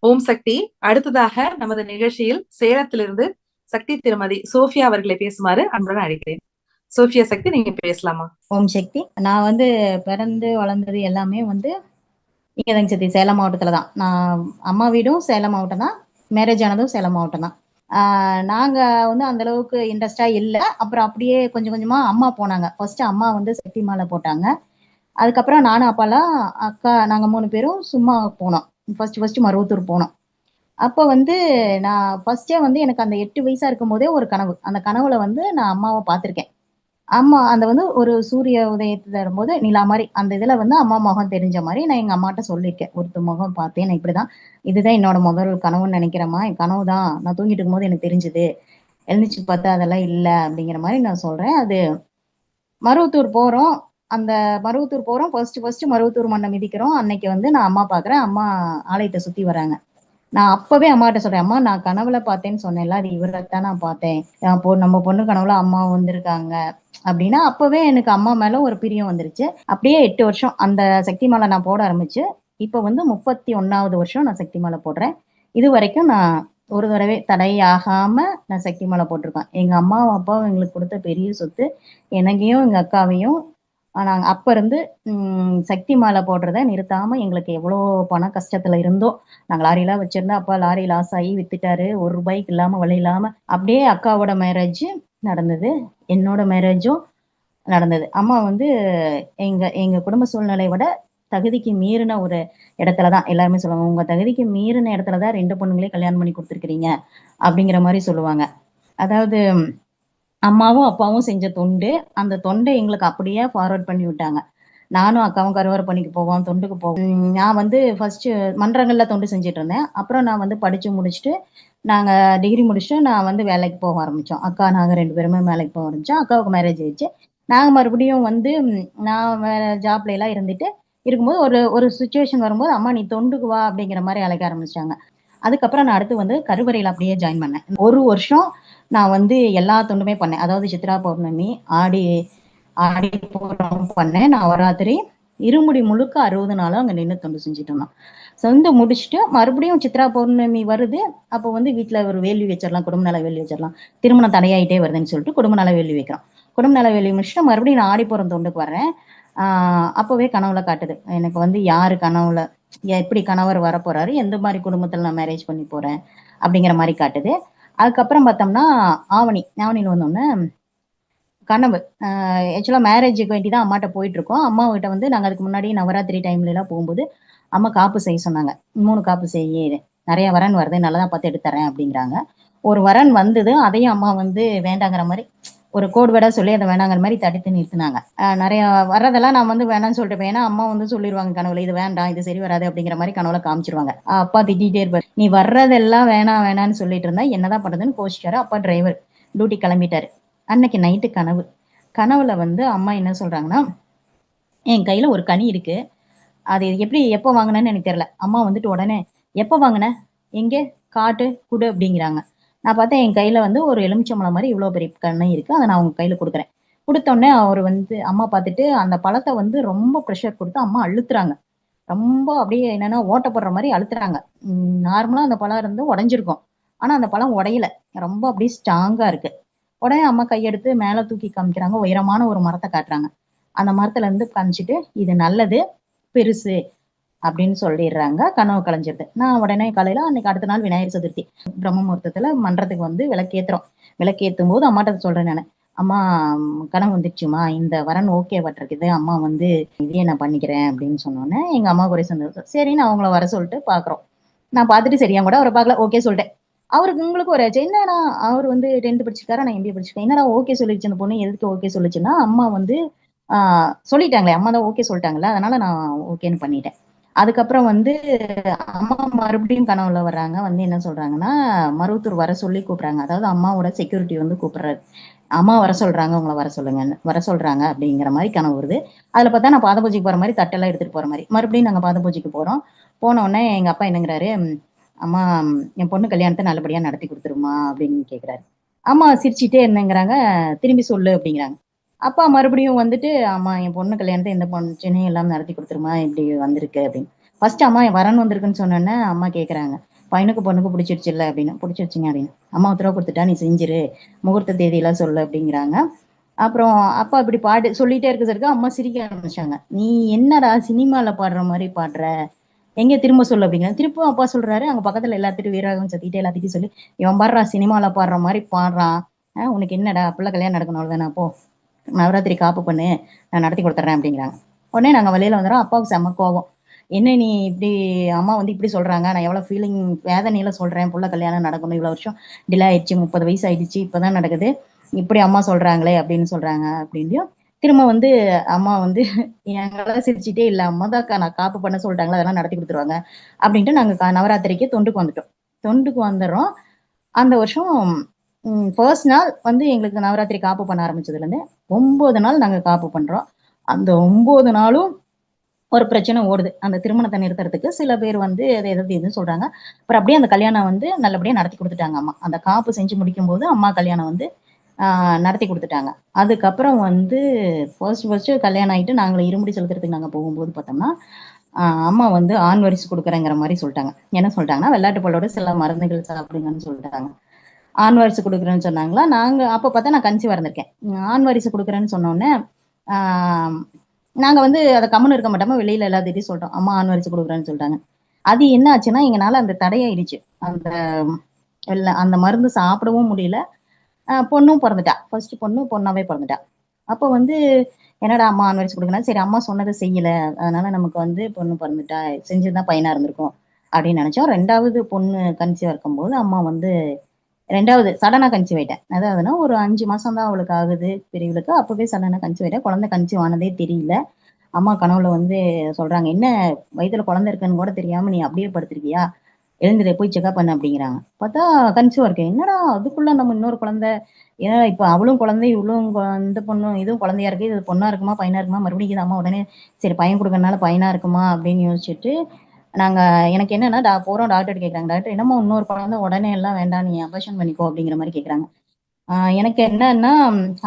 ஓம் சக்தி. அடுத்ததாக நமது நிகழ்ச்சியில் சேலத்திலிருந்து சக்தி திருமதி சோஃபியா அவர்களை பேசுமாறு அன்புடன் அழைக்கிறேன். சோஃபியா சக்தி, நீங்க பேசலாமா? ஓம் சக்தி. நான் வந்து பிறந்து வளர்ந்தது எல்லாமே வந்து இங்கதாங்க சக்தி, சேலம் மாவட்டத்துல தான். நான் அம்மா வீடும் சேலம் மாவட்டம் தான், மேரேஜ் ஆனதும் சேலம் மாவட்டம் தான். நாங்க வந்து அந்த அளவுக்கு இன்ட்ரெஸ்டா இல்லை. அப்புறம் அப்படியே கொஞ்சம் கொஞ்சமா அம்மா போனாங்க. ஃபர்ஸ்ட் அம்மா வந்து சக்தி மாலை போட்டாங்க. அதுக்கப்புறம் நானும் அப்பாலாம் அக்கா நாங்க 3 பேரும் சும்மா போனோம். ஃபர்ஸ்ட் மருவத்தூர் போனோம். அப்போ வந்து நான் ஃபர்ஸ்டே வந்து எனக்கு அந்த 8 வயசா இருக்கும் போதே ஒரு கனவு. அந்த கனவுல வந்து நான் அம்மாவை பார்த்திருக்கேன். அம்மா அந்த வந்து ஒரு சூரிய உதயத்துல வரும்போது நிலா மாதிரி அந்த இதுல வந்து அம்மா முகம் தெரிஞ்ச மாதிரி நான் எங்க அம்மாட்ட சொல்லியிருக்கேன். ஒருத்தர் முகம் பார்த்தேன், நான் இப்படிதான், இதுதான் என்னோட முதல் கனவுன்னு நினைக்கிறேம்மா, என் கனவு தான், நான் தூங்கிட்டு இருக்கும்போது எனக்கு தெரிஞ்சுது, எழுந்துச்சு பார்த்தா அதெல்லாம் இல்லை அப்படிங்கிற மாதிரி நான் சொல்றேன். அது மருவத்தூர் போறோம். அந்த மருவத்தூர் போறோம், ஃபர்ஸ்ட் மருவத்தூர் மண்ணை மிதிக்கிறோம். அன்னைக்கு வந்து நான் அம்மா பாக்குறேன். அம்மா ஆலயத்தை சுத்தி வராங்க. நான் அப்பவே அம்மாட்ட சொல்றேன், அம்மா நான் கனவுல பார்த்தேன்னு சொன்னேன்ல, அது இவரைத்தான் நான் பார்த்தேன். நம்ம பொண்ணு கனவுல அம்மா வந்திருக்காங்க அப்படின்னா அப்பவே எனக்கு அம்மா மேல ஒரு பிரியம் வந்துருச்சு. அப்படியே 8 வருஷம் அந்த சக்தி மாலை நான் போட ஆரம்பிச்சு இப்ப வந்து 31வது வருஷம் நான் சக்தி மாலை போடுறேன். இது வரைக்கும் நான் ஒரு தடவை தடை ஆகாம நான் சக்தி மாலை போட்டிருக்கேன். எங்க அம்மாவும் அப்பாவும் எங்களுக்கு கொடுத்த பெரிய சொத்து. எனக்கையும் எங்க அக்காவையும் நாங்க அப்ப இருந்து சக்தி மாலை போடுறத நிறுத்தாம, எங்களுக்கு எவ்வளோ பண கஷ்டத்துல இருந்தோம். நாங்க லாரியெல்லாம் வச்சிருந்தா அப்பா லாரி லாஸ் ஆகி வித்துட்டாரு. ₹1 இல்லாம வழி இல்லாம. அப்படியே அக்காவோட மேரேஜ் நடந்தது, என்னோட மேரேஜும் நடந்தது. அம்மா வந்து எங்க எங்க குடும்ப சூழ்நிலையை விட தகுதிக்கு மீறின ஒரு இடத்துலதான் எல்லாருமே சொல்லுவாங்க, உங்க தகுதிக்கு மீறின இடத்துலதான் 2 பொண்ணுங்களே கல்யாணம் பண்ணி கொடுத்துருக்கிறீங்க அப்படிங்கிற மாதிரி சொல்லுவாங்க. அதாவது அம்மாவும் அப்பாவும் செஞ்ச தொண்டு, அந்த தொண்டை எங்களுக்கு அப்படியே ஃபார்வர்ட் பண்ணி விட்டாங்க. நானும் அக்காவும் கருவறை பணிக்கு போவோம், தொண்டுக்கு போவோம். நான் வந்து ஃபர்ஸ்ட் மன்றங்கள்ல தொண்டு செஞ்சுட்டு இருந்தேன். அப்புறம் நான் வந்து படிச்சு முடிச்சுட்டு நாங்க டிகிரி முடிச்சுட்டு நான் வந்து வேலைக்கு போக ஆரம்பிச்சோம். அக்கா நாங்க 2 பேருமே வேலைக்கு போக ஆரம்பிச்சோம். அக்காவுக்கு மேரேஜ் ஆயிடுச்சு. நாங்க மறுபடியும் வந்து நான் வேற ஜாப்ல எல்லாம் இருந்துட்டு இருக்கும்போது ஒரு ஒரு சுச்சுவேஷன் வரும்போது அம்மா நீ தொண்டுக்கு வா அப்படிங்கிற மாதிரி அழைக்க ஆரம்பிச்சாங்க. அதுக்கப்புறம் நான் அடுத்து வந்து கருவறையில அப்படியே ஜாயின் பண்ணேன். ஒரு வருஷம் நான் வந்து எல்லா தொண்டுமே பண்ணேன். அதாவது சித்ரா பௌர்ணமி, ஆடி ஆடி பூரம் பண்ணேன். நவராத்திரி, இருமுடி முழுக்க 60 நாளும் அங்க நின்று தொண்டு செஞ்சுட்டு இருந்தோம். சொந்து முடிச்சுட்டு மறுபடியும் சித்ரா பௌர்ணமி வருது. அப்போ வந்து வீட்டுல ஒரு வேள்வி வச்சிடலாம், குடும்ப நல வேள்வி வச்சிடலாம், திருமணம் தடையாயிட்டே வருதுன்னு சொல்லிட்டு குடும்ப நல வேள்வி வைக்கிறோம். குடும்ப நல வேள்வி முடிச்சுட்டு மறுபடியும் நான் ஆடிப்புறம் தொண்டுக்கு வர்றேன். அப்பவே கனவுல காட்டுது எனக்கு வந்து யாரு கனவுல எப்படி கணவர் வரப்போறாரு, எந்த மாதிரி குடும்பத்துல நான் மேரேஜ் பண்ணி போறேன் அப்படிங்கிற மாதிரி காட்டுது. அதுக்கப்புறம் பார்த்தோம்னா ஆவணியில வந்தோடனே கனவு. ஆக்சுவலா மேரேஜுக்கு வேண்டி தான் அம்மாட்ட போயிட்டு இருக்கோம். அம்மா கிட்ட வந்து நாங்க அதுக்கு முன்னாடி நவராத்திரி டைம்ல எல்லாம் போகும்போது அம்மா காப்பு செய்ய சொன்னாங்க. 3 காப்பு செய்ய, நிறைய வரன் வருது, நல்லதா பார்த்து எடுத்து தரேன் அப்படிங்கிறாங்க. ஒரு வரன் வந்தது, அதையும் அம்மா வந்து வேண்டாங்கிற மாதிரி ஒரு கோடு வேடா சொல்லி அதை வேணாங்கிற மாதிரி தடுத்து நிறுத்தினாங்க. நிறைய வர்றதெல்லாம் நான் வந்து வேணாம்னு சொல்லிட்டு, ஏன்னா அம்மா வந்து சொல்லிடுவாங்க கனவுல, இது வேண்டாம், இது சரி வராது அப்படிங்கிற மாதிரி கனவுல காமிச்சிருவாங்க. அப்பா திட்டிகிட்டே இருப்பாரு, நீ வர்றதெல்லாம் வேணாம் வேணான்னு சொல்லிட்டு இருந்தா என்னதான் பண்றதுன்னு கோச்சிட்டாரு. அப்பா டிரைவர் டியூட்டி கிளம்பிட்டாரு. அன்னைக்கு நைட்டு கனவுல வந்து அம்மா என்ன சொல்றாங்கன்னா, என் கையில ஒரு கனி இருக்கு, அது எப்படி எப்போ வாங்கினேன்னு எனக்கு தெரியல. அம்மா வந்துட்டு உடனே எப்போ வாங்கின, எங்கே காட்டு குடு அப்படிங்கிறாங்க. நான் பார்த்தேன் என் கையில வந்து ஒரு எலுமிச்சம்பழம் மாதிரி இவ்வளோ பெரிய கனி இருக்கு, அதை நான் அவங்க கையில கொடுக்குறேன். கொடுத்தோடனே அவர் வந்து அம்மா பார்த்துட்டு அந்த பழத்தை வந்து ரொம்ப ப்ரெஷர் கொடுத்து அம்மா அழுத்துறாங்க. ரொம்ப அப்படியே என்னன்னா ஓட்டப்படுற மாதிரி அழுத்துறாங்க. நார்மலா அந்த பழம் இருந்து உடைஞ்சிருக்கும், ஆனா அந்த பழம் உடையல, ரொம்ப அப்படியே ஸ்ட்ராங்கா இருக்கு. உடனே அம்மா கையெடுத்து மேல தூக்கி காமிக்கிறாங்க, உயரமான ஒரு மரத்தை காட்டுறாங்க. அந்த மரத்துல இருந்து காமிச்சிட்டு இது நல்லது, பெருசு அப்படின்னு சொல்லிடுறாங்க. கனவு கலைஞ்சிருது. நான் உடனே காலையில அன்னைக்கு அடுத்த நாள் விநாயகர் சதுர்த்தி, பிரம்ம முகூர்த்தத்துல மன்றத்துக்கு வந்து விளக்கேத்துறோம். விளக்கேற்றும் போது அம்மாட்ட சொல்றேன் நானு, அம்மா கனவு வந்துடுச்சுமா, இந்த வரன் ஓகே பட்டிருக்குது, அம்மா வந்து இதையே நான் பண்ணிக்கிறேன் அப்படின்னு சொன்னோன்னே எங்க அம்மா ஒரே சந்தோஷம். சரின்னு அவங்கள வர சொல்லிட்டு பாக்குறோம். நான் பார்த்துட்டு சரியா கூட அவரை பார்க்கல, ஓகே சொல்லிட்டேன். அவருக்கு உங்களுக்கு ஒரு என்னன்னா, அவர் வந்து 10th படிச்சிருக்காரு, நான் MBA படிச்சிருக்கேன், என்னடா ஓகே சொல்லிடுச்சு அந்த பொண்ணு, எதுக்கு ஓகே சொல்லுச்சுன்னா அம்மா வந்து சொல்லிட்டாங்களே, அம்மா தான் ஓகே சொல்லிட்டாங்கல்ல, அதனால நான் ஓகேன்னு பண்ணிட்டேன். அதுக்கப்புறம் வந்து அம்மா மறுபடியும் கனவுல வர்றாங்க. வந்து என்ன சொல்றாங்கன்னா, மருவத்தூர் வர சொல்லி கூப்பிடுறாங்க. அதாவது அம்மாவோட செக்யூரிட்டி வந்து கூப்பிடுறாரு, அம்மா வர சொல்றாங்க, உங்களை வர சொல்லுங்கன்னு, வர சொல்றாங்க அப்படிங்கிற மாதிரி கனவு வருது. அதுல பார்த்தா நான் பாத பூஜைக்கு போற மாதிரி தட்டெல்லாம் எடுத்துட்டு போற மாதிரி. மறுபடியும் நாங்க பாத பூஜைக்கு போறோம். போன உடனே எங்க அப்பா என்னங்கிறாரு, அம்மா என் பொண்ணு கல்யாணத்தை நல்லபடியா நடத்தி கொடுத்துருமா அப்படின்னு கேட்கிறாரு. அம்மா சிரிச்சுட்டே என்னங்கிறாங்க, திரும்பி சொல்லு அப்படிங்கிறாங்க. அப்பா மறுபடியும் வந்துட்டு, அம்மா என் பொண்ணு கல்யாணத்தை எந்த பிரச்சனையும் எல்லாம் நடத்தி கொடுத்துருமா, இப்படி வந்திருக்கு அப்படின்னு. ஃபர்ஸ்ட் அம்மா என் வரன் வந்திருக்குன்னு சொன்னோன்னே அம்மா கேட்குறாங்க, பையனுக்கு பொண்ணுக்கு பிடிச்சிருச்சு இல்லை அப்படின்னு. பிடிச்சிருச்சுங்க அப்படின்னு. அம்மா உத்தரவு கொடுத்துட்டா நீ செஞ்சிரு, முகூர்த்த தேதியெல்லாம் சொல்லு அப்படிங்கிறாங்க. அப்புறம் அப்பா இப்படி பாடு சொல்லிட்டே இருக்கிறதுக்கு அம்மா சிரிக்க ஆரம்பிச்சாங்க. நீ என்னடா சினிமால பாடுற மாதிரி பாடுற, எங்க திரும்ப சொல்லு அப்படிங்கிற. திருப்பும் அப்பா சொல்றாரு, அங்க பக்கத்துல எல்லாத்திட்டும் வீரராகவும் சத்திட்டு எல்லாத்திட்டும் சொல்லி, இவன் பாடுறா சினிமால பாடுற மாதிரி பாடுறான், உனக்கு என்னடா பிள்ளை கல்யாணம் நடக்கணும் அவ்வளவுதானே, அப்போ நவராத்திரி காப்பு பண்ணு, நான் நடத்தி கொடுத்துட்றேன் அப்படிங்கிறாங்க. உடனே நாங்க வெளியில வந்துடுறோம். அப்பாவுக்கு செம்ம கோவம். என்ன நீ இப்படி, அம்மா வந்து இப்படி சொல்றாங்க, நான் எவ்வளவு ஃபீலிங் வேதனையில சொல்றேன், புள்ள கல்யாணம் நடக்கணும், இவ்வளவு வருஷம் டிலே ஆயிடுச்சு, 30 வயசு ஆயிடுச்சு, இப்பதான் நடக்குது, இப்படி அம்மா சொல்றாங்களே அப்படின்னு சொல்றாங்க அப்படின்ட்டு திரும்ப வந்து அம்மா வந்து எங்களை சிரிச்சுட்டே இல்லை, அம்மா தான் நான் காப்பு பண்ண சொல்லிட்டாங்களா, அதெல்லாம் நடத்தி கொடுத்துருவாங்க அப்படின்ட்டு நாங்க நவராத்திரிக்கு தொண்டுக்கு வந்துட்டோம். தொண்டுக்கு வந்துடுறோம். அந்த வருஷம் ஃபர்ஸ்ட் நாள் வந்து எங்களுக்கு நவராத்திரி காப்பு பண்ண ஆரம்பிச்சதுல இருந்து 9 நாள் நாங்க காப்பு பண்றோம். அந்த 9 நாளும் ஒரு பிரச்சனை ஓடுது. அந்த திருமணத்தை நிறுத்துறதுக்கு சில பேர் வந்து அதை எதாவது எதுவும் சொல்றாங்க. அப்புறம் அப்படியே அந்த கல்யாணம் வந்து நல்லபடியா நடத்தி கொடுத்துட்டாங்க அம்மா. அந்த காப்பு செஞ்சு முடிக்கும் போது அம்மா கல்யாணம் வந்து நடத்தி கொடுத்துட்டாங்க. அதுக்கப்புறம் வந்து ஃபர்ஸ்ட் கல்யாணம் ஆயிட்டு நாங்கள் இருமுடி செலுத்துறதுக்கு நாங்க போகும்போது பார்த்தோம்னா, அம்மா வந்து ஆண் வாரிசு கொடுக்குறேங்கிற மாதிரி சொல்லிட்டாங்க. என்ன சொல்லிட்டாங்கன்னா, வெள்ளாட்டு பாலோட சில மருந்துகள் சாப்பிடுங்கன்னு சொல்லிட்டாங்க. ஆண் வாரிசு கொடுக்குறேன்னு சொன்னாங்களா. நாங்க அப்ப பார்த்தா நான் கன்சீவா இருந்திருக்கேன். ஆண் வாரிசு கொடுக்குறேன்னு சொன்னோடனே நாங்க வந்து அதை கம்முன்னு இருக்க மாட்டோமா, வெளியில எல்லாத்திட்டையும் சொல்லிட்டோம், அம்மா ஆண் வாரிசு கொடுக்குறேன்னு சொல்லிட்டாங்க. அது என்ன ஆச்சுன்னா, எங்கனால அந்த தடையாயிடுச்சு. அந்த அந்த மருந்து சாப்பிடவும் முடியல. பொண்ணும் பிறந்துட்டா. ஃபர்ஸ்ட் பொண்ணு பொண்ணாவே பிறந்துட்டா. அப்போ வந்து என்னடா அம்மா ஆண் வாரிசு கொடுக்கணும், சரி அம்மா சொன்னதை செய்யல, அதனால நமக்கு வந்து பொண்ணு பிறந்துட்டா, செஞ்சிருந்தா பையனா இருந்திருக்கும் அப்படின்னு நினைச்சோம். 2வது பொண்ணு கன்சீவா இருக்கும்போது அம்மா வந்து 2வது சடனா கன்சீவ் ஆயிட்டேன். அதாவதுன்னா ஒரு 5 மாசம் தான் அவளுக்கு ஆகுது பெரியவளுக்கு. அப்பவே சடனா கன்சீவ் ஆயிட்டேன். குழந்தை கன்சீவ் ஆனதே தெரியல. அம்மா கனவுல வந்து சொல்றாங்க, என்ன வயித்துல குழந்தை இருக்குன்னு கூட தெரியாம நீ அப்படியே படுத்திருக்கியா, எழுந்துரு போய் செக்அப் பண்ணு அப்படிங்கிறாங்க. பார்த்தா கன்சீவா இருக்கேன். என்னடா அதுக்குள்ள நம்ம இன்னொரு குழந்தை, ஏன்னா இப்ப அவளும் குழந்தை, இவளும் இந்த பொண்ணும், இதுவும் குழந்தையா இருக்கு, இது பொண்ணா இருக்குமா பையனா இருக்குமா, மறுபடியும் இது அம்மா உடனே சரி பையன் கொடுக்கறனால பையனா இருக்குமா அப்படின்னு யோசிச்சுட்டு நாங்க, எனக்கு என்னன்னா போறோம் டாக்டர் கேட்கறாங்க, டாக்டர் என்னமோ இன்னொரு குழந்தை உடனே எல்லாம் வேண்டாம் நீ அபார்ஷன் பண்ணிக்கோ அப்படிங்கிற மாதிரி கேட்கறாங்க. எனக்கு என்னன்னா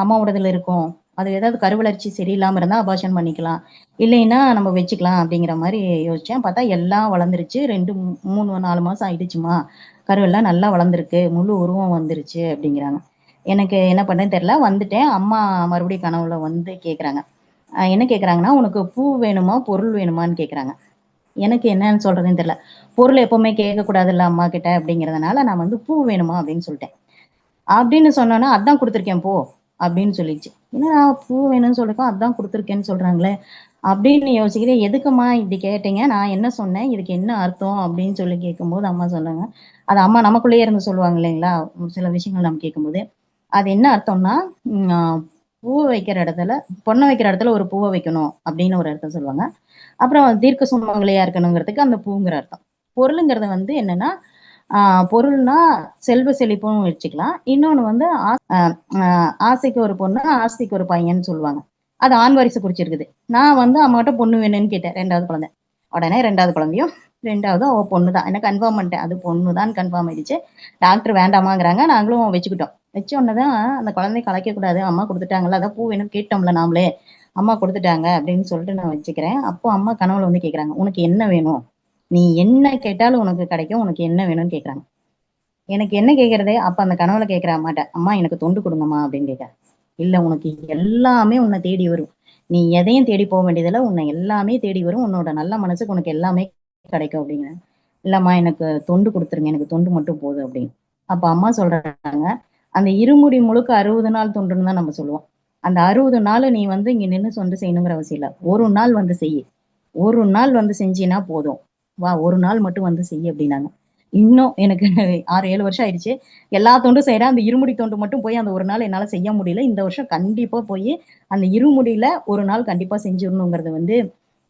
அம்மாவோடதுல இருக்கும், அது ஏதாவது கருவளர்ச்சி சரியில்லாம இருந்தா அபார்ஷன் பண்ணிக்கலாம், இல்லைன்னா நம்ம வச்சுக்கலாம் அப்படிங்கிற மாதிரி யோசிச்சேன். பார்த்தா எல்லாம் வளர்ந்துருச்சு. 2 3 4 மாசம் ஆயிடுச்சுமா, கருவெல்லாம் நல்லா வளர்ந்துருக்கு, முழு உருவம் வந்துருச்சு அப்படிங்கிறாங்க. எனக்கு என்ன பண்ணேன்னு தெரியல. வந்துட்டேன். அம்மா மறுபடியும் கனவுல வந்து கேட்கறாங்க, என்ன கேட்கறாங்கன்னா, உனக்கு பூ வேணுமா பொருள் வேணுமான்னு கேட்கறாங்க. எனக்கு என்னன்னு சொல்றதுன்னு தெரியல. பொருள் எப்பவுமே கேட்கக்கூடாதுல்ல அம்மா கிட்ட அப்படிங்கிறதுனால நான் வந்து பூ வேணுமா அப்படின்னு சொல்லிட்டேன். அப்படின்னு சொன்னோன்னா, அதான் கொடுத்துருக்கேன் போ அப்படின்னு சொல்லிச்சு. என்னடா பூ வேணும்னு சொல்லிருக்கோம், அதான் கொடுத்துருக்கேன்னு சொல்றாங்களே அப்படின்னு யோசிக்கிறேன். எதுக்குமா இப்படி கேட்டீங்க, நான் என்ன சொன்னேன், இதுக்கு என்ன அர்த்தம் அப்படின்னு சொல்லி கேட்கும்போது அம்மா சொன்னாங்க. அது அம்மா நமக்குள்ளேயே இருந்து சொல்லுவாங்க இல்லைங்களா, சில விஷயங்கள் நம்ம கேட்கும்போது. அது என்ன அர்த்தம்னா, பூ வைக்கிற இடத்துல, பொண்ணை வைக்கிற இடத்துல ஒரு பூவை வைக்கணும் அப்படின்னு ஒரு அர்த்தம் சொல்லுவாங்க. அப்புறம் தீர்க்க சுமங்கலியா இருக்கணுங்கிறதுக்கு அந்த பூங்கிற அர்த்தம். பொருளுங்கிறது வந்து என்னன்னா, பொருள்னா செல்வ செழிப்பும் வச்சுக்கலாம். இன்னொன்னு வந்து ஆசைக்கு ஒரு பொண்ணு ஆசைக்கு ஒரு பையன் சொல்லுவாங்க. அது ஆண் வாரிசு குறிச்சிருக்குது. நான் வந்து அம்மாட்ட பொண்ணு வேணும்னு கேட்டேன், 2வது குழந்தை. உடனே 2வது குழந்தையும் 2வது அவ பொண்ணு தான், என்ன கன்ஃபார்ம் பண்ணிட்டேன், அது பொண்ணு தான் கன்ஃபார்ம் ஆயிடுச்சு. டாக்டர் வேண்டாமாங்கிறாங்க, நாங்களும் வச்சுக்கிட்டோம். வச்ச உடனே அந்த குழந்தைய கலைக்க கூடாது, அம்மா கொடுத்துட்டாங்களா, அதான் பூ வேணும் கேட்டோம்ல நாமளே, அம்மா கொடுத்துட்டாங்க அப்படின்னு சொல்லிட்டு நான் வச்சுக்கிறேன். அப்போ அம்மா கனவுல வந்து கேட்கறாங்க, உனக்கு என்ன வேணும், நீ என்ன கேட்டாலும் உனக்கு கிடைக்கும், உனக்கு என்ன வேணும்னு கேட்கறாங்க. எனக்கு என்ன கேட்கறதே, அப்ப அந்த கனவுல கேட்கிற அம்மாட்ட, அம்மா எனக்கு தொண்டு கொடுங்கம்மா அப்படின்னு கேட்க. இல்ல உனக்கு எல்லாமே உன்னை தேடி வரும், நீ எதையும் தேடி போக வேண்டியதில்லை, உன்னை எல்லாமே தேடி வரும், உன்னோட நல்ல மனசுக்கு உனக்கு எல்லாமே கிடைக்கும் அப்படிங்கிற. இல்லம்மா எனக்கு தொண்டு கொடுத்துருங்க, எனக்கு தொண்டு மட்டும் போதும் அப்படின்னு. அப்ப அம்மா சொல்றாங்க, அந்த இருமுடி முழுக்க 60 நாள் தொண்டுன்னு தான் நம்ம சொல்லுவோம். அந்த 60 நாள் நீ வந்து இங்க நின்று தொண்டு செய்யணுங்கிற அவசியம் இல்லை, ஒரு நாள் வந்து செய்யு, ஒரு நாள் வந்து செஞ்சினா போதும், வா ஒரு நாள் மட்டும் வந்து செய்ய அப்படின்னாங்க. இன்னும் எனக்கு 6 7 வருஷம் ஆயிடுச்சு, எல்லா தொண்டும் செய்யறேன், அந்த இருமுடி தொண்டு மட்டும் போய் அந்த ஒரு நாள் என்னால செய்ய முடியல. இந்த வருஷம் கண்டிப்பா போய் அந்த இருமுடியில ஒரு நாள் கண்டிப்பா செஞ்சிடணுங்கிறது வந்து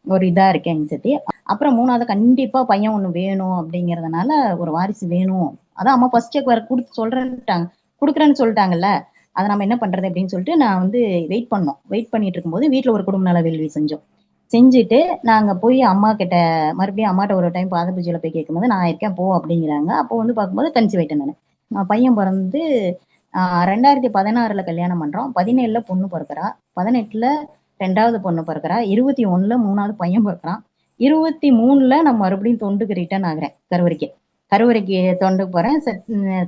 ஒரு இதா இருக்கேன் சத்தி. அப்புறம் 3வது கண்டிப்பா பையன் ஒண்ணு வேணும் அப்படிங்கறதுனால, ஒரு வாரிசு வேணும், அதான் அம்மா ஃபர்ஸ்ட் செக் வேற கொடுத்து சொல்றேன்ட்டாங்க, கொடுக்குறேன்னு சொல்லிட்டாங்கல்ல, அதை நம்ம என்ன பண்றது அப்படின்னு சொல்லிட்டு நான் வந்து வெயிட் பண்ணோம். வெயிட் பண்ணிட்டு இருக்கும்போது வீட்டுல ஒரு குடும்ப நல வேள்வி செஞ்சோம். செஞ்சுட்டு நாங்க போய் அம்மா கிட்ட மறுபடியும் அம்மாட்ட ஒரு டைம் பாத பூஜையில போய் கேட்கும்போது, நான் இருக்கேன் போ அப்படிங்கிறாங்க. அப்போ வந்து பார்க்கும்போது கன்சீவ் ஆயிட்டேன் நானு. பையன் பிறந்து 2016ல கல்யாணம் பண்றோம். 17ல பொண்ணு பிறக்கிறா, 18ல 2வது பொண்ணு பிறக்கிறா, 21ல 3வது பையன் பிறக்கிறான், 23ல நான் மறுபடியும் தொண்டுக்கு ரிட்டர்ன் ஆகுறேன் கருவறைக்கு. கருவறைக்கு தொண்டு போறேன்,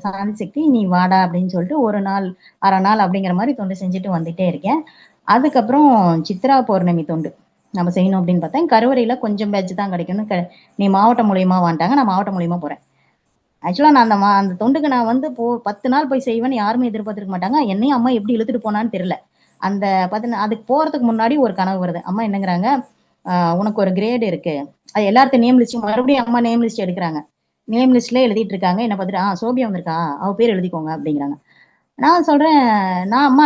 சாந்தி சக்தி நீ வாடா அப்படின்னு சொல்லிட்டு ஒரு நாள் அரை நாள் அப்படிங்கிற மாதிரி தொண்டு செஞ்சுட்டு வந்துட்டே இருக்கேன். அதுக்கப்புறம் சித்ரா பௌர்ணமி தொண்டு நம்ம செய்யணும் அப்படின்னு பார்த்தேன். கருவறையில கொஞ்சம் பேட்ச் தான் கிடைக்கும்னு நீ மாவட்டம் மூலியமா வாண்டாங்க, நான் மாவட்டம் மூலியமா போறேன். ஆக்சுவலா நான் அந்த தொண்டுக்கு நான் வந்து 10 நாள் போய் செய்வேன்னு யாருமே எதிர்பார்த்திருக்க மாட்டாங்க. என்னையும் அம்மா எப்படி இழுத்துட்டு போனான்னு தெரியல. அந்த அதுக்கு போறதுக்கு முன்னாடி ஒரு கனவு வருது. அம்மா என்னங்கிறாங்க, உனக்கு ஒரு கிரேடு இருக்கு, அது எல்லாத்தையும் நேம் லிஸ்ட் மறுபடியும் அம்மா நேம் லிஸ்ட் எடுக்கிறாங்க. நேம் லிஸ்ட்ல எழுதிட்டு இருக்காங்க. என்ன பார்த்துட்டு சோபியா வந்திருக்கா, அவ பேர் எழுதிக்கோங்க அப்படிங்கிறாங்க. நான் சொல்றேன்,